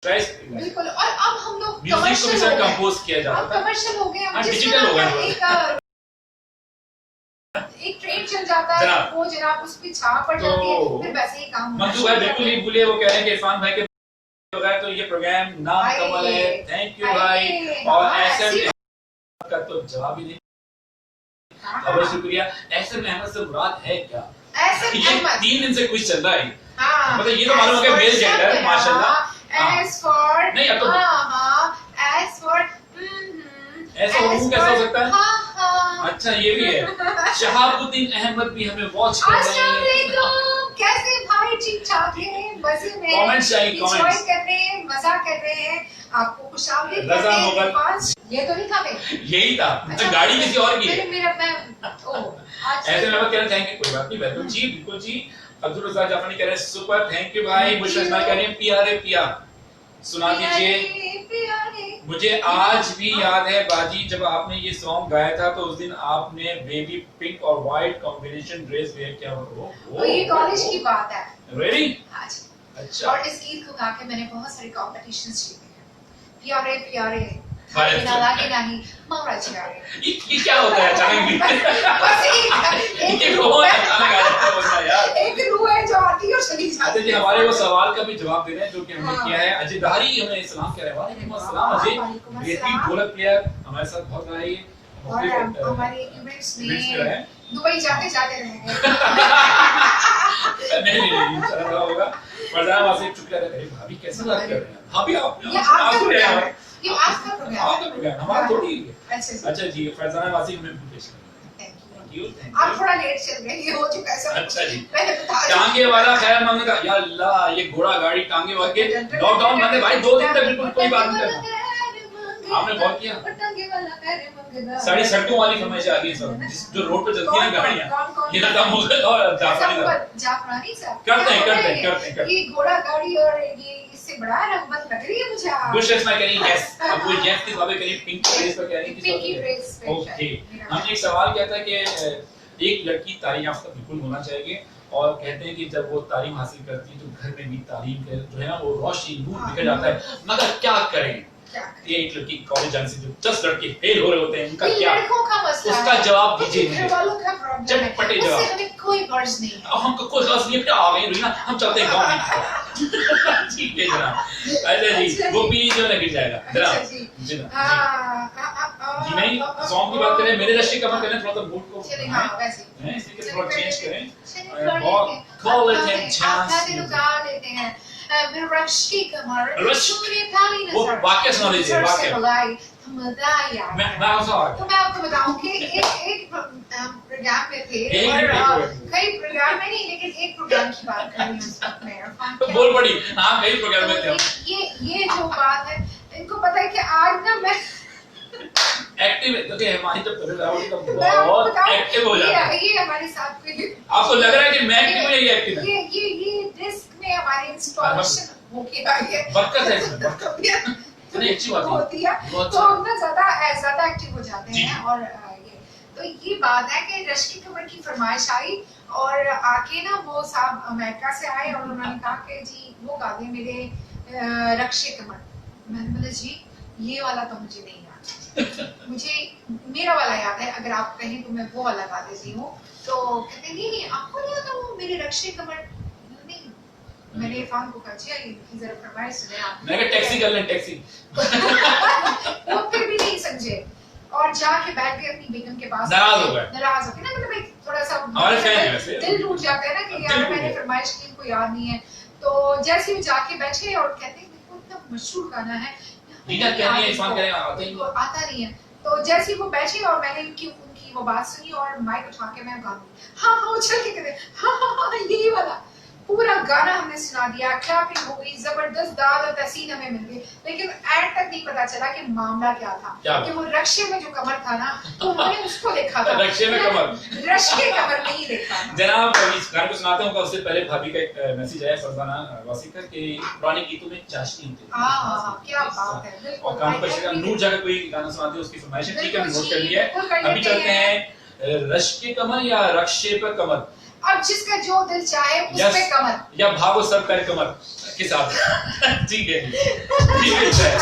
बिल्कुल। और अब हम लोग म्यूजिक को भी कंपोज किया जाता था, कमर्शियल हो गए, अब डिजिटल हो गए। एक ट्रेन चल जाता है, वो जनाब उस पे छाप पड़ जाती है, फिर वैसे ही काम होता है। मंजू भाई बिल्कुल नहीं भूले, वो कह रहे हैं कि इरफान भाई के बगैर तो ये प्रोग्राम ना कमल है। थैंक यू भाई। और ऐसे का तो जवाब ही नहीं, बहुत शुक्रिया। ऐसे में अहमद से मुराद है क्या? ऐसे ये अहमद 3 दिन से कुछ चल रहा है। हाँ, मतलब ये तो मालूम है मेल जेंडर है माशाल्लाह। As for नहीं, अब तो as for ऐसा वो कैसा हो सकता है? हाँ। अच्छा ये भी है। शहाबुद्दीन अहमद भी हमें वॉच कर रहे हैं। अस्सलाम वालेकुम, कैसे भाई? ठीक ठाक है, मजे में कमेंट्स चाहिए, एंजॉय कमेंट्स कर रहे हैं, मजा कर रहे हैं, आपको खुशामदीद रज़ा करते मुगल। हैं। ये तो नहीं था मैं, यही था। अच्छा, गाड़ी किसी और की है। मेरा मैं आज ऐसे में मैं कह रहा थैंक यू, कोई बात नहीं, वेलकम जी, बिल्कुल जी। अब्दुल रज़ाक जाफरी कह रहे हैं सुपर, थैंक यू भाई। बुशरा इस्माइल कह रहे हैं प्यारे पिया सुना दीजिए। मुझे आज भी याद है बाजी, जब आपने ये सॉन्ग गाया था तो उस दिन आपने बेबी पिंक और व्हाइट कॉम्बिनेशन ड्रेस वेयर किया हो। तो ये कॉलेज की बात है। रियली? आज अच्छा। और इस गीत को गा के मैंने बहुत सारे कॉम्पिटिशंस जीते हैं। प्यारे प्यारे अरे ना लागे नहीं मारा चिरारे। ये क्या होता है अचानक? बस एक रूह है, अचानक आ जाता है बंदा यार। एक रूह है जो आती है और चली जाती है। अच्छा जी, हमारे वो सवाल का भी जवाब दे रहे हैं जो कि हमने किया है। अजय दारी हमें सलाम कह रहे हैं। वालेकुम अस्सलाम अजय, बेहतरीन ढोलक प्लेयर हमारे साथ बहुत रहा है। और हमारे इवेंट्स में दुबई जाते जाते रह गए। नहीं चल रहा होगा। फरजाना वासिफ शुक्रिया अदा करें। भाभी कैसे बात कर रहे हैं? भाभी आप ये आपका प्रोग्राम है, ये आपका प्रोग्राम है। आपका प्रोग्राम हमारा थोड़ी है। अच्छा जी, फरजाना वासिफ हमें पेश करें। Thank you. आप थोड़ा लेट चल रहे हैं, ये हो चुका है सब। अच्छा जी। पहले बता दो। टांगे वाला खैर मांगेगा या अल्लाह, ये घोड़ा गाड़ी टांगे वाले लॉकडाउन बंद है भाई, 2 दिन तक बिल्कुल कोई बात नहीं करना। आपने बहुत किया। सारी सड़कों वाली फरमाइश आ गई सब, जो रोड पे चलती हैं गाड़ियां, ये खत्म हो गए। और जाफरानी साहब करते हैं। ये घोड़ा गाड़ी और ये इससे बड़ा रगबत लग रही है मुझे। बुश इस्माइल कह रही है यस। अब वो यस की बात करें, पिंक ड्रेस पर कह रही है पिंकी ड्रेस पे। ओके, हमने एक सवाल किया था कि एक लड़की तालीम याफ्ता बिल्कुल होना चाहिए और कहते हैं कि जब वो तालीम हासिल करती है तो घर में भी तालीम का जो है ना वो रोशनी नूर निकल जाता है। मगर क्या करें? ये एक लड़की कॉलेज जाने से जो 10 लड़के फेल हो रहे होते हैं, उनका क्या? लड़कों का मसला है, उसका जवाब दीजिए मुझे। घर वालों का प्रॉब्लम है, चटपटे जवाब। उससे हमें कोई गर्ज नहीं है। अब हमको कोई खास नहीं है, फिर आ गई रीना, हम चलते हैं गांव में। ठीक है जनाब। अच्छा जी, वो पी जो ना गिर जाएगा जनाब। जी नहीं, सॉन्ग की बात करें, मेरे रश्के का मत करें, थोड़ा सा मूड को चलिए हाँ वैसे हैं, इसी के थोड़ा चेंज करें। चलिए बहुत कॉल इट एंड आप चांस। दिल गा लेते हैं। मेरे रश्के कमर रश्क, सुने पानी वो नजर वाकया सुना दीजिए, वाकया। मैं आपसे तो मैं आपको बताऊं कि एक प्रोग्राम में थे एक और नहीं, कई प्रोग्राम में नहीं, लेकिन एक प्रोग्राम की बात कर रही हूँ उस वक्त मैं। इरफान क्या- बोल पड़ी। हाँ, मेरे प्रोग्राम में थे हम। ये जो बात है, इनको पता है कि आज ना मैं एक्टिव है, देखिए हमारी जब तबीयत खराब होती है तो मैं आपको बहुत बताऊं, एक्टिव हो जाता है। ये हमारे साथ कोई आपको लग रहा है कि मैं एक्टिव हूं या ये एक्टिव है? ये डिस्क में हमारे इंस्टॉलेशन होके आई है। बरकत है इसमें, बरकत। नहीं, अच्छी बात है। होती है बहुत तो हम ना ज्यादा एक्टिव हो जाते जी। हैं। और ये बात है कि रश्की कमर की फरमाइश आई और आके ना वो साहब अमेरिका से आए और उन्होंने कहा कि जी वो गा दें मेरे रक्षे कमर। मैंने बोला जी ये वाला तो मुझे नहीं आता। मुझे मेरा वाला याद है, अगर आप कहें तो मैं वो वाला गा देती हूँ। तो कहते नहीं आपको नहीं आता वो मेरे रक्षे कमर। नहीं, मैंने इरफान को कहा इनकी जरा फरमाइश सुने आप। मैंने कहा टैक्सी कर लें, टैक्सी। वो फिर भी नहीं समझे और जाके बैठ गए अपनी बेगम के पास। नाराज हो गए ना मतलब एक थोड़ा सा हमारे फैन है वैसे। दिल टूट जाता है ना कि यार मैंने फरमाइश की, इनको याद नहीं है। तो जैसे ही जाके बैठे और कहते हैं देखो इतना मशहूर गाना है, नीना क्या नहीं है, इरफान कह रहे हैं आते ही इनको आता नहीं है। तो जैसे ही वो बैठे और मैंने उनकी वो बात सुनी और माइक उठा के मैं गा दूँ, हाँ उछल के कहते हाँ यही वाला पूरा गाना हमने सुना दिया, क्लैपिंग हो गई, जबरदस्त दाद और तहसीन हमें मिल गई। लेकिन एंड तक नहीं पता चला कि मामला क्या था, कि वो रक्षे में जो कमर था ना, तो हमने उसको देखा था। रक्षे में कमर, रक्षे कमर नहीं देखा था। जनाब इस गाने को सुनाते हैं, उससे पहले भाभी का एक मैसेज आया फरजाना वासिका के पुराने गीतों में चाशनी होती है। हाँ क्या बात है, बिल्कुल। और काम पर नूर जाकर कोई गाना सुनाते हैं, उसकी फरमाइश ठीक है, नोट कर लिया है। अभी चलते हैं रश के कमर या रक्षे पर कमर, अब जिसका जो दिल चाहे उस पे कमर, या भागो सर पैर कमर के साथ। ठीक है, ठीक है।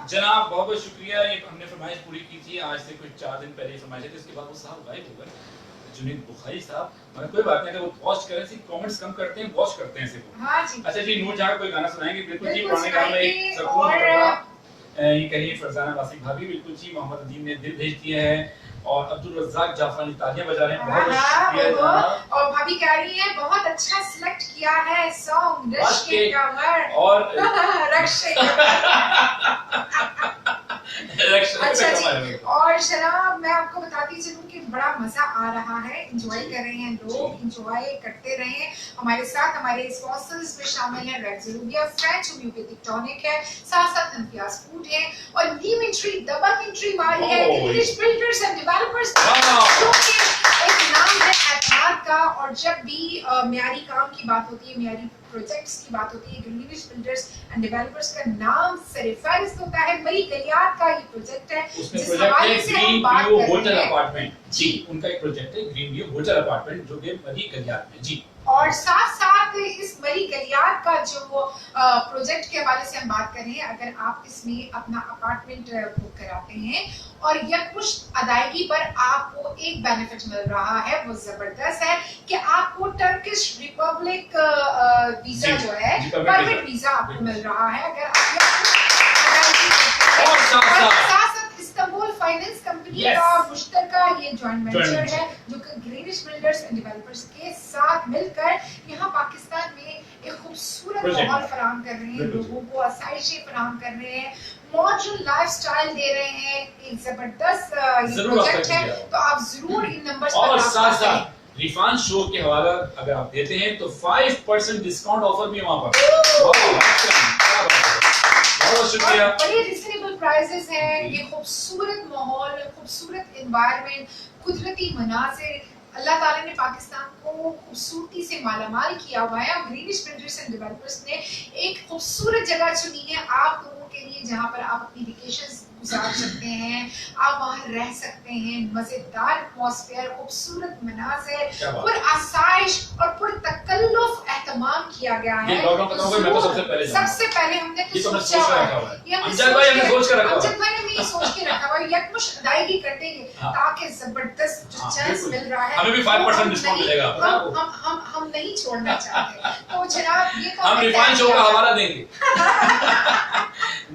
जनाब बहुत बहुत शुक्रिया, ये हमने फरमाइश पूरी की थी आज से कुछ 4 दिन पहले फरमाइश थी, इसके बाद वो साहब गायब हो गए, जुनीद बुखारी साहब। मगर कोई बात नहीं, अगर वो वॉच करें सिर्फ कमेंट्स कम करते हैं, वॉच करते हैं सिर्फ। हाँ जी। अच्छा जी, नूर जहां कोई गाना सुनाएंगे? बिल्कुल जी, पुराने गाने में एक सुकून होगा। ये कहिए फरजाना वासिक भाभी, बिल्कुल जी, मोहम्मद अदीम ने दिल भेज दिया है और अब्दुल रज़ाक जाफरानी तालियां बजा रहे हैं। बहुत शुक्रिया जनाब। और भाभी कह रही है बहुत अच्छा सिलेक्ट किया है सॉन्ग रक्षे कमर और रक्षे अच्छा जी। और जनाब मैं आपको बताती चलूं कि बड़ा मजा आ रहा है, एंजॉय कर रहे हैं लोग, एंजॉय करते रहे हमारे साथ। हमारे स्पॉन्सर्स में शामिल हैं रेड ज़रूरिया, फ्रेंच होम्योपैथिक टॉनिक है, साथ साथ इम्तियाज फूड है और न्यू एंट्री दबंग एंट्री मारी है इंग्लिश बिल्डर्स एंड डेवलपर्स, जो कि एक नाम है एतमाद का। और जब भी म्यारी काम की बात होती है, म्यारी प्रोजेक्ट्स की बात होती है, ग्रीनिश बिल्डर्स एंड डेवलपर्स का नाम सर-ए-फ़हरिस्त होता है। मरी गलियात का ये प्रोजेक्ट है, उसमें जिस प्रोजेक्ट है हवाले से हम ग्रीन बात व्यू कर होटल रहे हैं। अपार्टमेंट जी, उनका एक प्रोजेक्ट है ग्रीन व्यू होटल अपार्टमेंट जो कि मरी गलियात में जी। और साथ साथ इस मरी गलियात का जो प्रोजेक्ट के हवाले से हम बात कर रहे हैं, अगर आप इसमें अपना अपार्टमेंट बुक कराते हैं और यकमुश्त अदायगी पर आपको एक बेनिफिट मिल रहा है, वो जबरदस्त है कि आपको टर्किश रिपब्लिक वीजा जी, जो है, जी, permit परमिट visa, वीजा आपको बिल्कुल। मिल रहा है अगर आप यकमुश्त अदायगी करते हैं। और साथ साथ इस्तांबुल फाइनेंस कंपनी Yes. का मुश्तरका ये जॉइंट Joint वेंचर venture। है, जो कि ग्रीनिश बिल्डर्स एंड डेवलपर्स के साथ मिलकर यहाँ पाकिस्तान में एक खूबसूरत Project। माहौल फराहम कर रहे हैं, बिल्कुल। लोगों को आसाइशें फराहम कर रहे हैं, मॉडर्न लाइफस्टाइल दे रहे हैं। एक जबरदस्त ये जरूर आप प्रोजेक्ट है, तक तो आप जरूर इन नंबर्स और पर साथ साथ रिफान शो के हवाला अगर आप देते हैं तो 5% डिस्काउंट ऑफर भी है वहां पर। वाह, क्या बात है। बहुत शुक्रिया। बड़े रिजनेबल प्राइसेस हैं, ये खूबसूरत माहौल, खूबसूरत एनवायरनमेंट, कुदरती मनाजिर, अल्लाह ताला ने पाकिस्तान को खूबसूरती से मालामाल किया हुआ है। और ग्रीनिश बिल्डर्स एंड डेवलपर्स ने एक खूबसूरत जगह चुनी है आप लोगों के लिए, जहां पर आप अपनी वेकेशंस गुजार सकते हैं, आप वहां रह सकते हैं। मजेदार एटमॉस्फेयर, खूबसूरत मनाजिर, क्या बात। पुरआसाइश और पुरतकल्लुफ एहतमाम किया गया है। ये लॉकडाउन खत्म हो गया, मैं तो सबसे पहले जाऊंगा। सबसे पहले हमने ये तो तो हमने सोचा सोच के हुआ रखा हुआ है, है। ये हमने अमजद भाई हमने सोच के रखा हुआ है। अमजद भाई ने ये सोच के रखा हुआ है, यकमुश्त अदायगी कर देंगे हाँ। ताकि जबरदस्त जो हाँ, चांस बिल्कुल। मिल रहा है हमें भी वो 5% हम डिस्काउंट नहीं- मिलेगा, पता है आपको? हम नहीं छोड़ना चाहते। तो जनाब ये तो हम हमने रिफान तय शो का किया है। हवाला देंगे।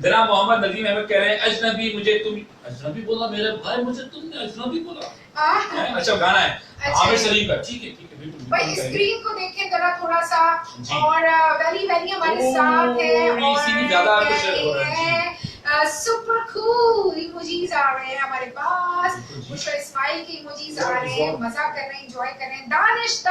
जनाब मोहम्मद नदीम अहमद कह रहे हैं अजनबी मुझे तुम अजनबी बोला, मेरे भाई मुझे तुमने अजनबी बोला। हैं? अच्छा गाना है अच्छा। आमिर सलीम का, ठीक है बिल्कुल भाई बिल्कुल करेंगे। स्क्रीन को देखें जरा थोड़ा सा। जी। और वैली वैली हमारे ओह, साथ है ये इसी में ज्यादा और कुछ कह हो रहा रही है, है सुपर कूल इमोजीज आ रहे हैं हमारे पास, बिल्कुल जी। बुशरा इस्माइल के इमोजीज आ बहुत, रहे हैं, बहुत। मजा कर रहे हैं, एंजॉय कर रहे हैं। दानिश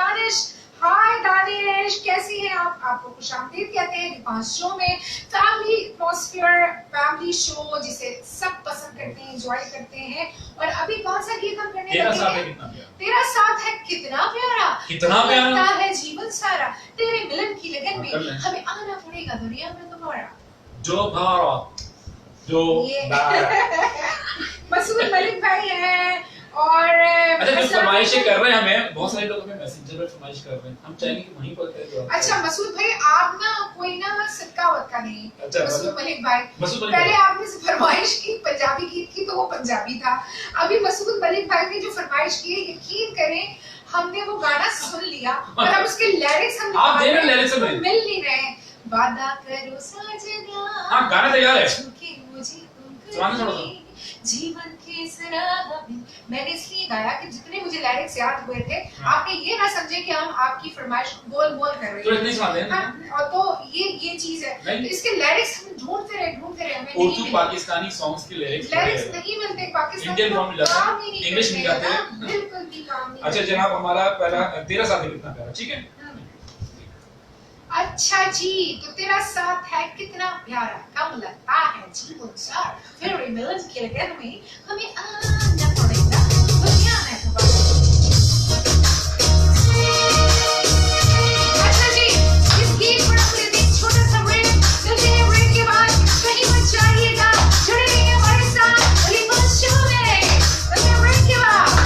हाय दानिश, कैसी हैं आप? आपको खुशामदीद कहते हैं रिफान शो में। फैमिली एटमॉस्फेयर, फैमिली शो जिसे सब पसंद करते हैं, एंजॉय करते हैं। और अभी कौन सा गीत हम करने तेरा लगे साथ है हैं? कितना प्यारा। तेरा साथ है कितना प्यारा, कितना प्यारा। लगता है जीवन सारा, तेरे मिलन की लगन कर लें। में हमें आना पड़ेगा दुनिया में दोबारा। जो भारत जो ये- भारत। मसूद मलिक भाई हैं और अच्छा जो अस्सलाम फरमाइशें वालेकुम। कर रहे हैं, हमें बहुत सारे लोग हमें मैसेंजर पर फरमाइश कर रहे हैं, हम चाहेंगे कि वहीं पर करें। अच्छा मसूद भाई, आप ना कोई ना सदका वदका नहीं। अच्छा, मसूद मतलब? मलिक भाई, मसूद मलिक पहले भाई। आपने से फरमाइश की पंजाबी गीत की तो वो पंजाबी था। अभी मसूद मलिक भाई ने जो फरमाइश की है, यकीन करें हमने वो गाना सुन लिया और अब उसके लिरिक्स हम आप दे रहे हैं निकाल lyrics रहे हैं, हमें। मिल नहीं रहे। वादा करो साजना, हाँ गाना तैयार है। झुके मुझे तुम सुनाना थोड़ा सा। कभी, जीवन के इस राह में। मैंने इसलिए गाया कि जितने मुझे लिरिक्स याद हुए थे, हाँ। आपने ये ना समझे कि हम आपकी फरमाइश को गोल गोल कर रहे तो हैं। इतनी सुनाते हैं हाँ, और तो ये चीज है। नहीं। तो इसके लिरिक्स हम ढूंढते रहे हमें नहीं उर्दू मिले। पाकिस्तानी सॉन्ग्स के लिरिक्स लिरिक्स नहीं मिलते पाकिस्तान इंडियन में, फॉर्म में जाते हैं, काम ही नहीं इंग्लिश में करते जाते हैं हैं। ना, बिल्कुल भी काम नहीं अच्छा करते। जनाब हमारा पहला तेरा साथ है कितना प्यारा, ठीक है। अच्छा जी, तो तेरा साथ है कितना प्यारा, कम लगता है जीवन सारा, फिर मिलन की लगन में हमें आना पड़ेगा दुनिया में दोबारा। अच्छा जी, इस गीत पर आपने एक छोटा सा ब्रेक, चलते हैं ब्रेक के बाद कहीं मत जाइएगा, जुड़े रहिए हमारे साथ रिमोट शो में। चलते हैं ब्रेक के बाद।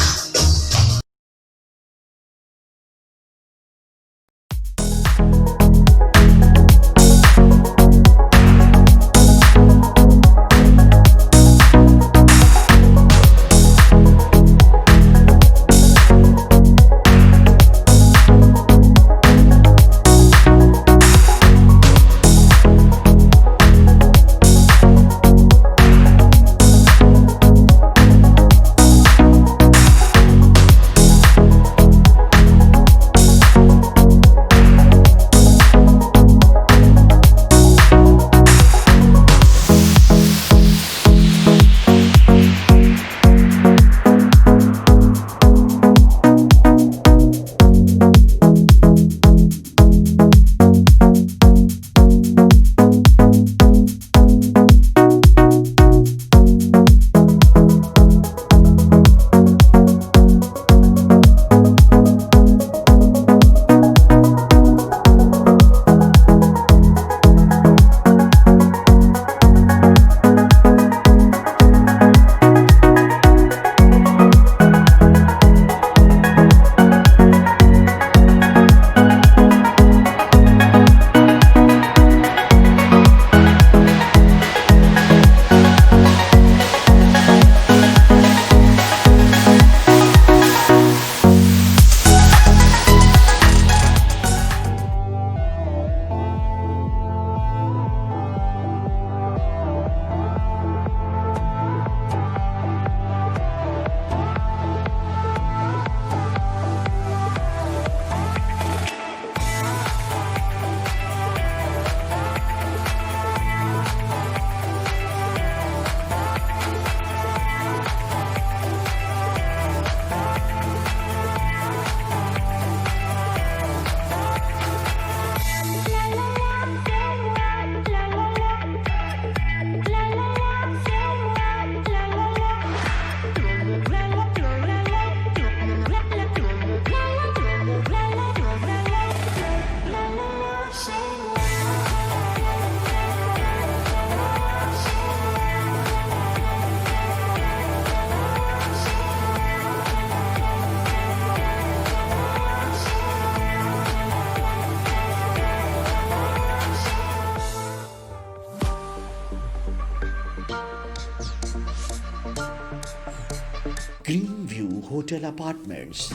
Green view hotel apartments.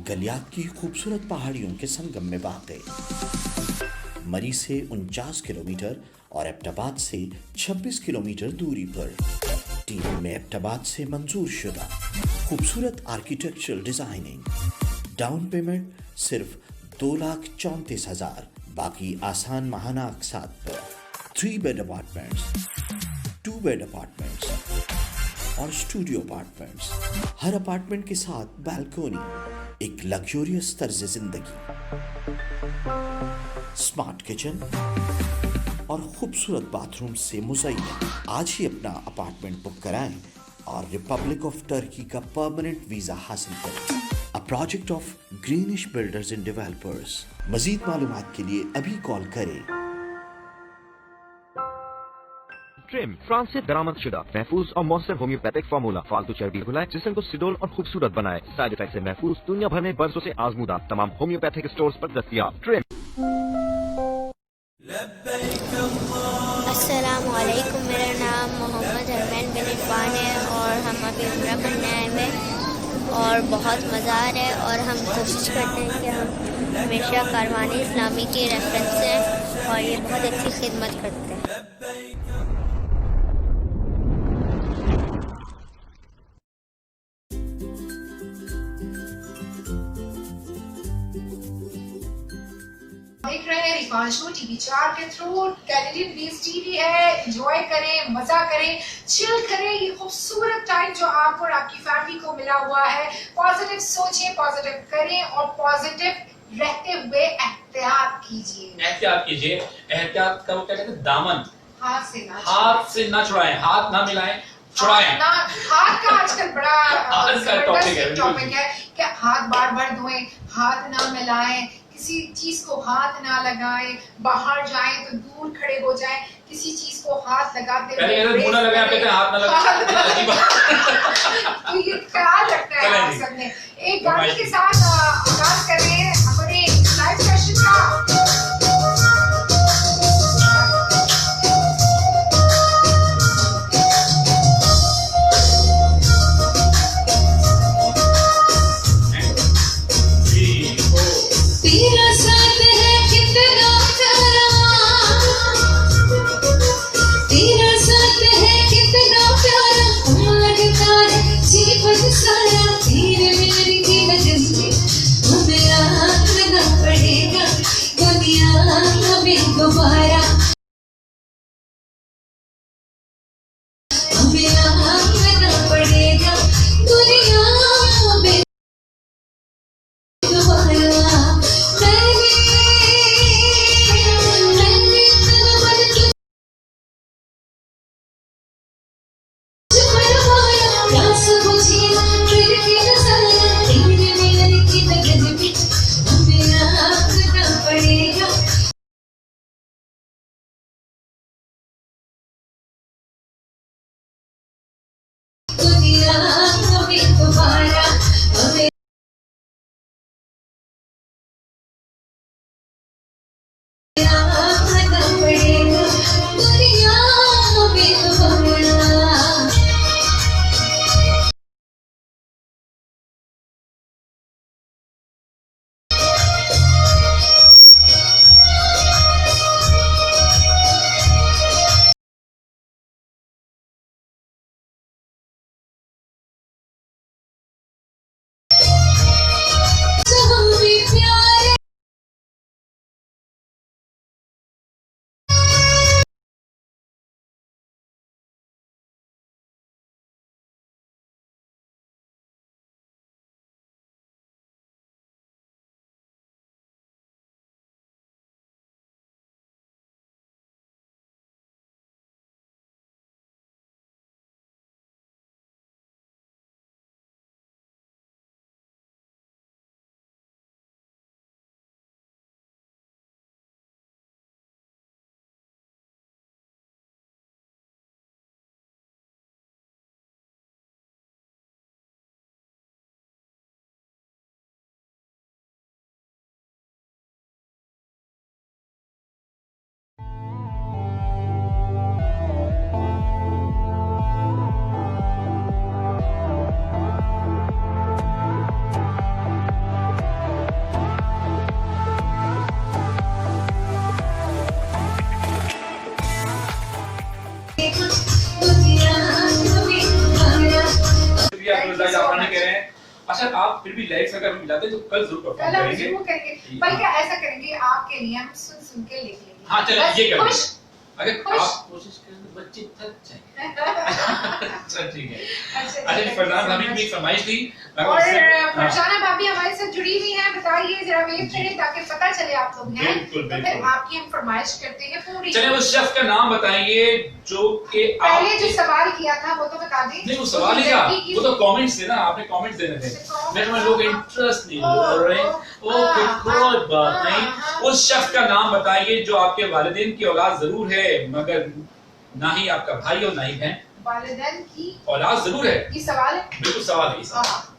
Galiyat की खूबसूरत पहाड़ियों के संगम में वाक़े, मरी से 49 किलोमीटर और एबटाबाद से 26 किलोमीटर दूरी पर। टीम में एबटाबाद से मंजूर शुदा खूबसूरत आर्किटेक्चरल डिजाइनिंग। डाउन पेमेंट सिर्फ 2,34,000, बाकी आसान माहाना अक़सात पर। 3 बेड अपार्टमेंट्स, 2 बेड अपार्टमेंट्स और स्टूडियो अपार्टमेंट्स। हर अपार्टमेंट के साथ बालकोनी, एक लग्जरियस तर्ज जिंदगी, स्मार्ट किचन और खूबसूरत बाथरूम से मुज़य्यन। आज ही अपना अपार्टमेंट बुक कराएं और रिपब्लिक ऑफ टर्की का परमानेंट वीजा हासिल करें। A project of greenish builders and developers. मजीद मालूमात के लिए अभी कॉल करें। ट्रिम फ्रांस से दरामद शुदा महफूज और मौसर होम्योपैथिक फार्मूला फालतू चर्बी भुलाए जिस्म को सिडोल और खूबसूरत बनाए। साइड इफेक्ट से महफूज, दुनिया भर में बरसों से आजमूदा, तमाम होम्योपैथिक स्टोर्स पर दस्तयाब। ट्रिम। अस्सलाम वालेकुम, मेरा नाम मोहम्मद हरमैन बिन इरफान है और हम अभी उम्रा करने आए हैं और बहुत मज़ा आ रहा है। और हम कोशिश करते हैं कि हम हमेशा कारवान इस्लामी के रेफरेंस हैं और ये बहुत अच्छी खिदमत करते हैं। देख रहे हैं रिफांशो टीवी 4 के थ्रू। कैनेडियन बेस्ड टीवी है, एंजॉय करें, मजा करें, चिल करें। ये खूबसूरत टाइम जो आपको और आपकी फैमिली को मिला हुआ है, पॉजिटिव सोचें, पॉजिटिव करें और पॉजिटिव रहते हुए एहतियात कीजिए। एहतियात कीजिए। एहतियात का वो क्या कहते हैं, दामन हाथ से ना छुड़ाएं, हाथ ना मिलाएं, छुड़ाएं। हाथ का आजकल बड़ा आज का टॉपिक है कि हाथ बार बार धोएं, हाथ ना मिलाएं, किसी चीज को हाथ ना लगाएं, बाहर जाएं तो दूर खड़े हो जाएं, किसी चीज को हाथ लगाते पहले मुंह ना लगाएं, कहते हैं हाथ ना लगाएं। तो ये ख्याल रखना है आप सबने। एक गाने के साथ आगाज करें अपने लाइव सेशन का। तेरा साथ है कितना प्यारा, तेरा साथ है कितना प्यारा, लगता है जीवन सारा तेरे मेरे की नजर में हमें आना पड़ेगा। अच्छा आप फिर भी लाइक्स अगर हम मिलाते हैं तो कल जरूर परफॉर्म कल हम करेंगे। जरूर करेंगे, बल्कि ऐसा करेंगे आपके लिए हम सुन के लिख लेंगे। हाँ चलो बस ये करेंगे। खुश। अगर खुश। आप कोशिश करें तो बच्चे थक जाएंगे। अच्छा ठीक है। अच्छा अच्छा फरजाना भाभी की एक फरमाइश थी, मैं और उससे- फरजाना भाभी हमारे साथ जुड़ी हुई हैं, बताइए जरा वेट जी। करें ताकि पता चले आप लोग हैं। बिल्कुल, तो फिर बिल्कुल। आपकी हम फरमाइश करते हैं पूरी। चलिए उस शेफ का नाम बताइए जो कि पहले जो सवाल किया था वो तो बता दें। नहीं वो सवाल ही था, वो तो कमेंट्स थे ना, आपने कमेंट्स देने थे। अच्छा, मेरे में लोग इंटरेस्ट नहीं ले रहे। ओके कोई बात नहीं। उस शख्स का नाम बताइए जो आपके वालिदैन की औलाद जरूर है मगर ना ही आपका भाई और ना ही बहन। वालिदैन की औलाद जरूर है, ये सवाल है। बिल्कुल सवाल है ये सवाल। हाँ।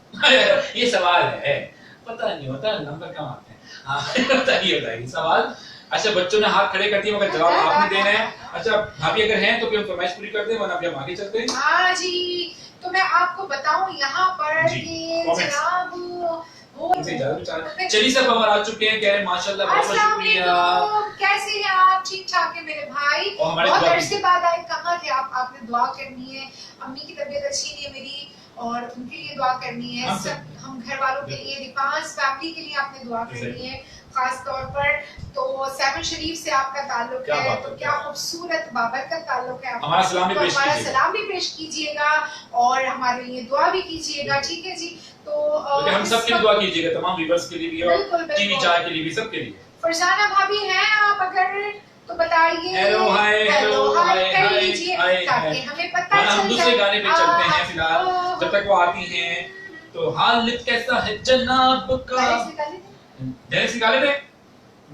ये सवाल है, पता नहीं होता नंबर कम आते हैं। हाँ बताइए बताइए सवाल। अच्छा बच्चों ने हाथ खड़े कर दिए मगर जवाब आपने देना है। अच्छा भाभी अगर हैं तो फिर हम फरमाइश पूरी कर दें वरना फिर हम आगे चलते हैं। हाँ जी, तो मैं आपको बताऊं यहाँ पर जी, कि comments। जनाब वो उनसे इजाजत भी चाह- चलिए सब हमारे आ चुके हैं, कह रहे हैं माशाल्लाह बहुत बहुत अस्सलाम शुक्रिया। वालेकुम, कैसे हैं आप? ठीक ठाक है मेरे भाई। और हमारे बहुत दुआ अरसे कीजिए। बाद आए, कहाँ थे आप? आपने दुआ करनी है, अम्मी की तबीयत अच्छी नहीं है मेरी और उनके लिए दुआ करनी है, हम सब हम घर वालों के लिए, रिफास फैमिली के लिए आपने दुआ करनी है खास तौर पर। तो सेवन शरीफ से आपका ताल्लुक क्या है, बात है, तो क्या खूबसूरत बाबरकत ताल्लुक है आपका। हमारा सलाम भी तो पेश हमारा कीजिएगा। सलाम भी पेश कीजिएगा और हमारे लिए दुआ भी कीजिएगा, ठीक है जी। तो क्योंकि हम सबके लिए दुआ कीजिएगा, तमाम व्यूअर्स के लिए भी और बिल्कुल, बिल्कुल। टीवी चाय के लिए भी, सबके लिए। फरजाना भाभी हैं आप अगर तो बताइए। हेलो हाय हेलो हाय कर हाय लीजिए हाय ताकि हमें पता वरना हम चल दूसरे जाए। गाने पे चलते हैं फिलहाल आह, जब तक वो आती हैं। तो हाल कैसा है जनाब का? lyrics निकालिए थे? लिरिक्स निकाले थे?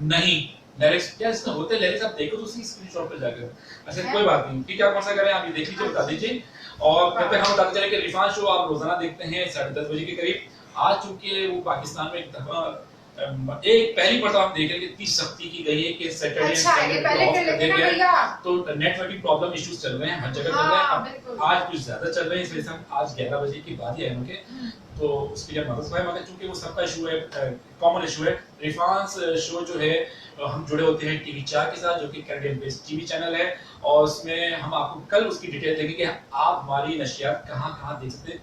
नहीं लिरिक्स क्या इसमें होते हैं लिरिक्स आप देखो तो उसी स्क्रीनशॉट पे जाकर। अच्छा है? कोई बात नहीं, ठीक है आप कौन सा करें आप ये देख लीजिए बता दीजिए। और तब तक हम बताते चले कि रिफान शो आप रोजाना देखते हैं 10:30 बजे के करीब। आज चूंकि वो पाकिस्तान में एक दफा एक पहली मरतबा हम देख रहे हैं कि 30 सख्ती की गई है कि सैटरडे अच्छा ये पहले कर लेते ना भैया। तो नेटवर्किंग प्रॉब्लम इश्यूज चल रहे हैं हर जगह चल रहे हाँ, हैं। बिल्कुल। अब आज कुछ ज्यादा चल रहे हैं इसलिए हम आज 11 बजे के बाद ही आए होंगे तो उसके लिए मदद है मगर चूंकि वो सबका इशू है, कॉमन इशू है। रिफांस शो जो है हम जुड़े होते हैं टीवी 4 के साथ जो कि कैनेडियन बेस्ड टीवी चैनल है और उसमें हम आपको कल उसकी डिटेल देंगे कि आप हमारी नशियात कहाँ देख सकते हैं,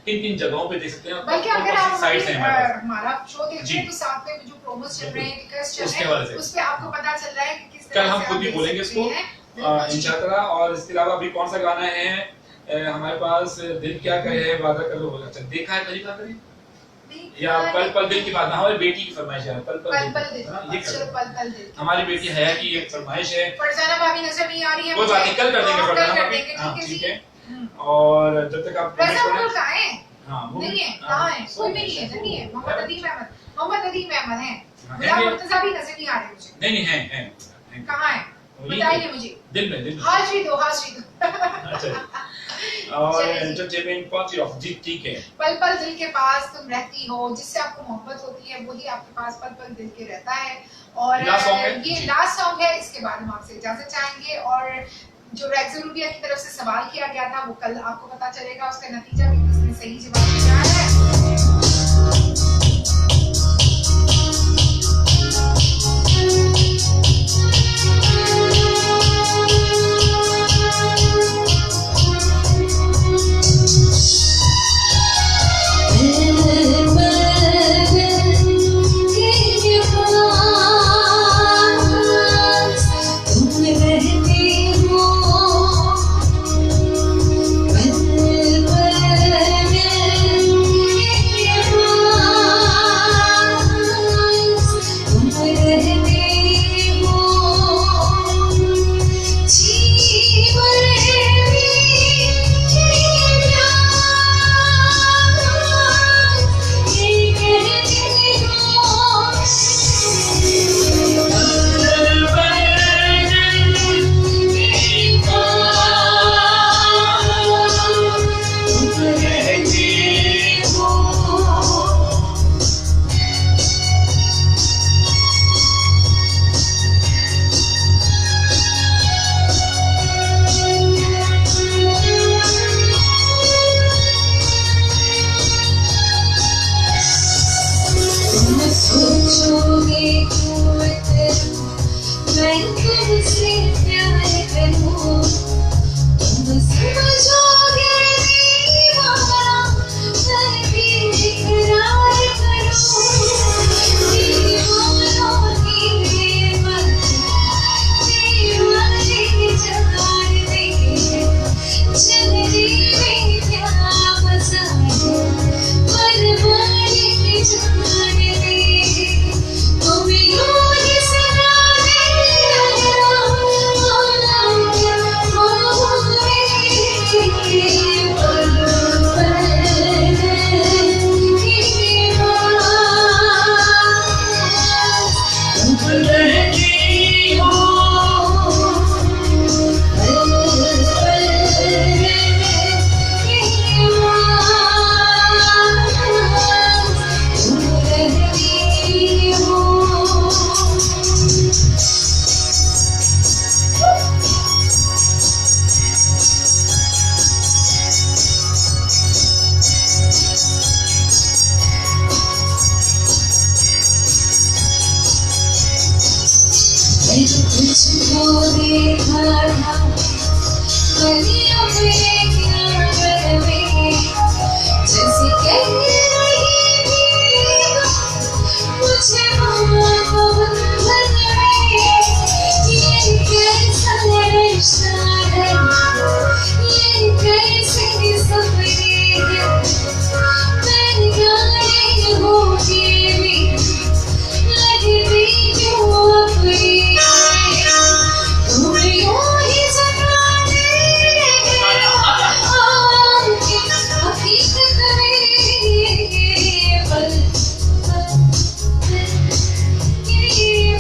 किन जगहों पे देख सकते हैं। बल्कि अगर कौन-कौन आप सी साइट्स हैं हमारे पास। हमारा शो देखते जी। हैं तो साथ में जो प्रोमोस चल रहे हैं, टिकट्स चल उसके रहे हवाले हैं, से। उस पे आपको पता चल रहा है कि किस कल तरह हम से खुद आप भी देख बोलेंगे सकते इसको हैं। इंशाअल्लाह। और इसके अलावा अभी कौन सा गाना है हमारे पास दिल क्या कहे वादा कर लो। अच्छा देखा है पहली बार कभी या पल पल दिल की बात? हमारी बेटी की फरमाइश है पल पल पल दिल, हाँ, ये चलो कर पल पल दिल। हमारी बेटी हया की ये फरमाइश है। फरजाना भाभी नजर नहीं आ रही है कोई बात नहीं कल कर देंगे हाँ, कल फरजाना कर भाभी। देंगे, हाँ, ठीक है ठीक जी। है। और जब तक आप रजा comment मुगल करें- कहाँ है? हाँ, वो नहीं है, हाँ, कहाँ है? कोई भी सब नहीं है, सब नहीं है। वो- मोहम्मद अदीम अहमद है। हाँ, गुलाम है। मुर्तजा भी नजर नहीं आ रहे मुझे। नहीं है कहाँ है? वो ये- बताइए मुझे। दिल में हाजिरी दो, हाजिरी दो। अच्छा और चलिए। एंटरटेनमेंट पॉइंट ऑफ जी ठीक है। पल पल दिल के पास तुम रहती हो, जिससे आपको मोहब्बत होती है वही आपके पास पल पल दिल के रहता है। और Last song है? ये जी। लास्ट सॉन्ग है, इसके बाद हम आपसे इजाजत चाहेंगे। और जो रेक्सरूबिया की तरफ से सवाल किया गया था वो कल आपको पता चलेगा, उसका नतीजा भी किसने सही जवाब दिया है। सोचोगे मैं तुमसे प्यार करूं, तुम समझोगे दीवाना मैं भी तुझको देखा था गलियों में क्या में जैसे कह रही थी मुझे बंधन में ये कैसा रिश्ता है ये कैसे सपने हैं मैं जाने होगी भी लगती क्यों अपनी तुम यूं ही सताने हकीकत में पल ये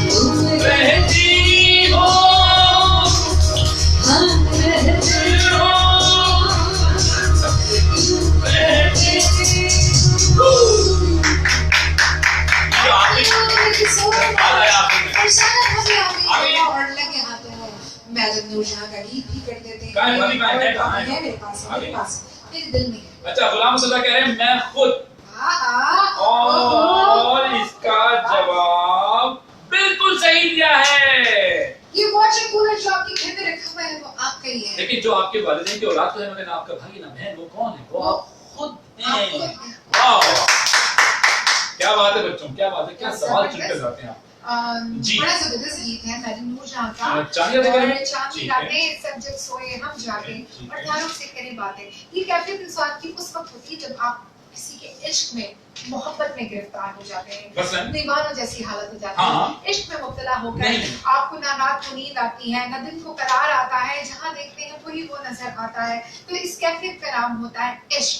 तुम रहती हो हम रहते हो ये आपने मैडम नूरजहां का गीत भी कर देते कहाँ है भाभी, कहाँ है? कहाँ है? मेरे पास मेरे दिल में है। अच्छा, गुलाम मुसल्ला कह रहे हैं मैं खुद, हाँ, और इसका जवाब बिल्कुल सही दिया है। ये वॉशिंग कूलर जो आपके घर में रखा हुआ है वो आपका ही है। लेकिन जो आपके वालिदैन की औलाद तो है, मगर ना आपका भाई ना बहन, वो कौन है? वो आप खुद आप हैं। खुद हैं। वाह, क्या बात है बच्चों, क्या बात है, क्या सवाल चुन कर जाते हैं आप। जी। बड़ा जबरदस्त गीत है मैडम नूरजहां का। चांदी रातें करें? और चांदी ठीक है। रातें सब जब सोए हम जागे ठीक और है। तारों से करें बातें। ये कैफियत इंसान की उस वक्त होती है जब आप किसी के इश्क में मोहब्बत में गिरफ्तार हो जाते हैं, बसन। दीवानों जैसी हालत हो जाती हाँ। है। इश्क में मुब्तला होकर नहीं। आपको ना रात को नींद आती है ना दिन को करार आता है, जहाँ देखते हैं वही वो नजर आता है। तो इस कैफियत का नाम होता है इश्क,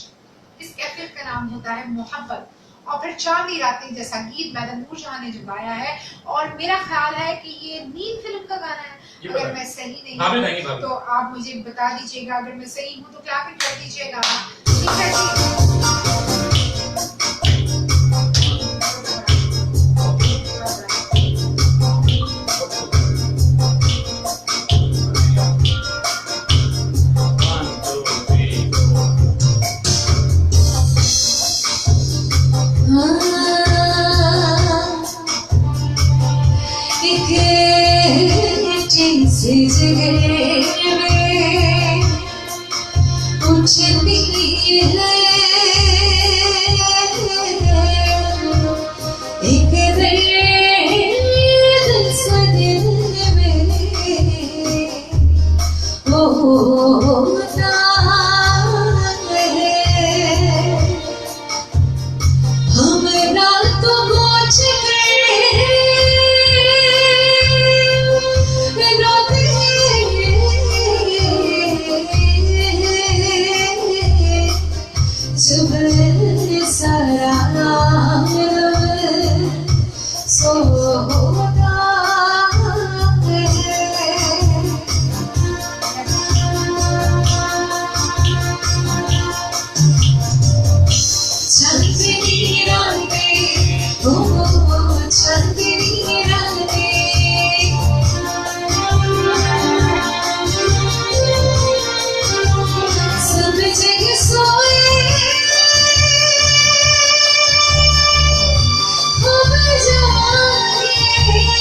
इस कैफियत का नाम होता है मोहब्बत। और फिर चांदी रातें जैसा गीत मैडम नूरजहां ने जो गाया है, और मेरा ख्याल है कि ये नींद फिल्म का गाना है। ये अगर बताइए। मैं सही नहीं भाभी हूँ नहीं, भाभी। तो आप मुझे बता दीजिएगा, अगर मैं सही हूँ तो क्लैपिंग कर दीजिएगा। ठीक है जी। One, two, three, four. एक से जगह में उठती है एक रेत सा दिल में होता है हम रातों को जब सारा सोता चंदनी रातें ओ चंदनी रातें सब जगह सोए हम जागे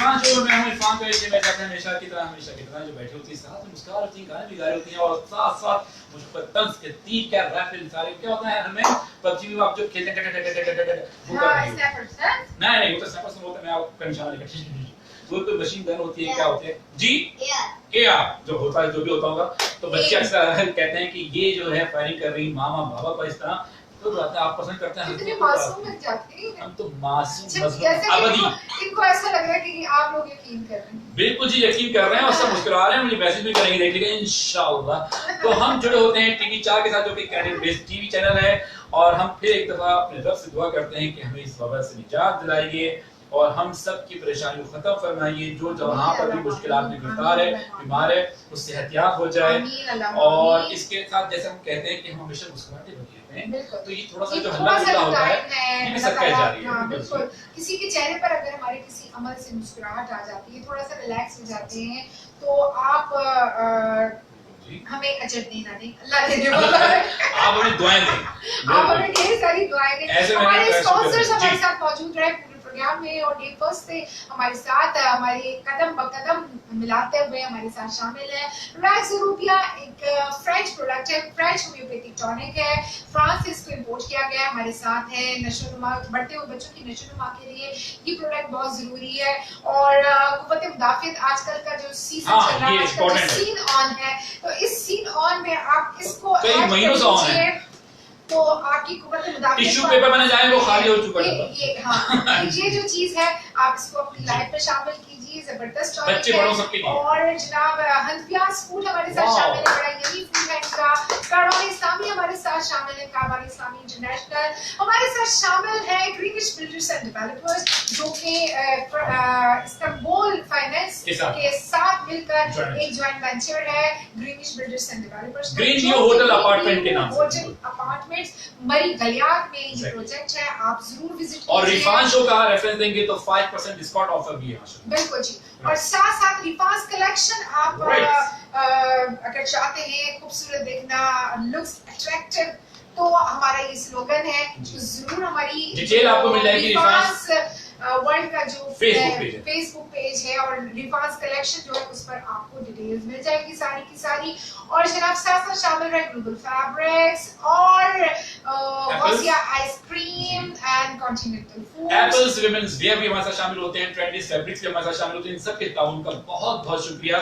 इरफान शो में हम इरफान को ये मैं कहते हैं हमेशा की तरह जो बैठी होती है साथ में मुस्कुरा होती है, गाने भी गा रही होती हैं और साथ साथ मुझको तंज के तीर क्या रैप सारे क्या होता है हमें पबजी में आप जो खेलते हैं नहीं वो तो स्नैपर्स में होता है, मैं आपको निशाना लेकर वो तो मशीन गन होती है, क्या होती है जी एआर जो होता है, जो भी होता होगा। तो बच्चे अक्सर कहते हैं कि ये जो है फायरिंग कर रही मामा बाबा को इस तरह तो आप पसंद करते हैं, कितने मासूम लग जाते हैं हम तो मासूम अबदी। इनको ऐसा लग रहा है कि आप लोग यकीन कर रहे हैं। बिल्कुल जी यकीन कर रहे हैं और सब मुस्कुरा रहे हैं, मुझे मैसेज भी करेंगे देख लीजिएगा इंशाअल्लाह। तो हम जुड़े होते हैं टीवी 4 के साथ जो कि कैनेडियन बेस्ड टीवी चैनल है, और हम फिर एक दफा अपने रब से दुआ करते हैं कि हमें इस वबा से निजात दिलाइए और हम सब की परेशानी को खत्म फरमाइए। जो जहाँ पर भी मुश्किलात में गिरफ्तार है, बीमार है, उससे एहतियात हो जाए। और इसके साथ जैसे हम कहते हैं कि हम हमेशा मुस्कुराते रहते हैं, तो ये थोड़ा सा जो हल्ला गुल्ला होता है ये भी सदका जारी है। बिल्कुल, किसी के चेहरे पर अगर हमारे किसी अमल से मुस्कुराहट आ जाती है, थोड़ा सा रिलैक्स हो जाते हैं, तो आप हमें अजर देना दें, अल्लाह दे दे। आप हमें दुआएं दें, आप हमें ढेर सारी दुआएं दें। हमारे स्पॉन्सर्स हमारे साथ मौजूद रहे पूरे प्रोग्राम में, और डे फर्स्ट से हमारे साथ हमारे कदम ब कदम मिलाते हुए हमारे साथ शामिल है रैक्स यूरोपिया, एक फ्रेंच प्रोडक्ट है, फ्रेंच होम्योपैथिक टॉनिक है, फ्रांस से इसको इंपोर्ट किया गया है। हमारे साथ है नशोनुमा, बढ़ते हुए बच्चों की नशोनुमा के लिए ये प्रोडक्ट बहुत जरूरी है। और कुव्वत मुदाफियत आजकल का जो सीजन चल रहा है, आजकल जो सीन ऑन है, तो इस सीन ऑन में आप इसको कई महीनों से ऑन है, तो आपकी कुव्वत मुदाफियत टिश्यू पेपर बना जाए वो खाली हो चुका है। ये हाँ, ये जो चीज है आप इसको अपनी लाइफ में शामिल कीजिए, जबरदस्त बच्चे बड़ों सबके लिए। और जनाब हंफियाज फूड हमारे साथ शामिल है, बड़ा यही फूड है इनका। कारवान इस्लामी हमारे साथ शामिल है, कारवान इस्लामी इंटरनेशनल हमारे साथ शामिल है। ग्रीनिश बिल्डर्स एंड डेवलपर्स जो कि इस्तांबुल फाइनेंस के साथ मिलकर एक जॉइंट वेंचर है, greenish builders and developers. Green view hotel apartment के नाम से, होटल अपार्टमेंट्स मरी गलियात में ये प्रोजेक्ट है, आप जरूर विजिट कीजिए। और रिफान शो का रेफरेंस देंगे तो 5% डिस्काउंट ऑफर भी है। बिल्कुल जी, और साथ साथ रिफास कलेक्शन आप अगर चाहते हैं खूबसूरत देखना, लुक्स अट्रैक्टिव, तो हमारा ये स्लोगन है, तो जरूर हमारी डिटेल आपको मिल जाएगी रिफास वर्ल्ड का जो फेसबुक पेज है और रिफास कलेक्शन जो है उस पर आपको डिटेल्स मिल जाएगी सारी की सारी। और जनाब साथ साथ शामिल है ग्लोबल फैब्रिक्स और वॉसिया ice cream and continental food. Apples women's wear भी हमारे साथ शामिल होते हैं, ट्रेंडीज फैब्रिक्स भी हमारे साथ शामिल होते हैं। इन सब के ताउन का बहुत बहुत शुक्रिया,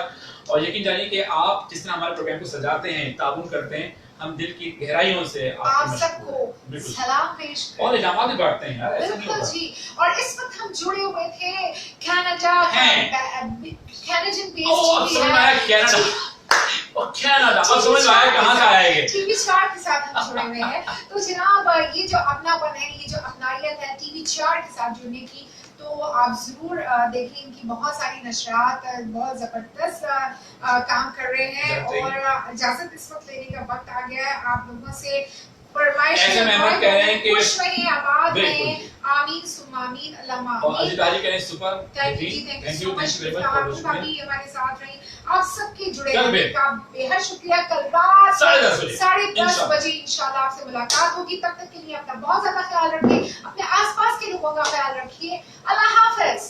और यकीन जानिए कि आप जिस तरह हमारे प्रोग्राम को सजाते हैं, ताउन करते हैं, हम दिल की गहराइयों से आप सबको सलाम पेश और इनामात भी बांटते हैं यार, ऐसा नहीं बिल्कुल होता जी। और इस वक्त हम जुड़े हुए थे कनाडा, कैनेडियन कनाडा, अब समझ में आया कहाँ से आया ये। टीवी 4 के साथ हम जुड़े हुए हैं। तो जनाब ये जो अपनापन है, ये जो अपनायत है टीवी 4 के साथ जुड़ने की, तो आप जरूर देखें इनकी बहुत सारी नशरियात बहुत जबरदस्त काम कर रहे हैं। और इजाजत इस वक्त लेने का वक्त आ गया है आप लोगों से। ऐसे मेहमान कह रहे हैं कि खुश रहें, आबाद रहें, आमीन सुम्मा आमीन, अल्लाहुम्मा आमीन। और अजीत हाजी कह रहे हैं super, thank you very much, भाभी हमारे साथ रही, आप सबके जुड़े रहने का बेहद शुक्रिया। कल रात 10:30 बजे इंशाल्लाह आपसे मुलाकात होगी। तब तक के लिए अपना बहुत ज्यादा ख्याल रखिए, अपने आसपास के लोगों का ख्याल रखिए। अल्लाह हाफिज।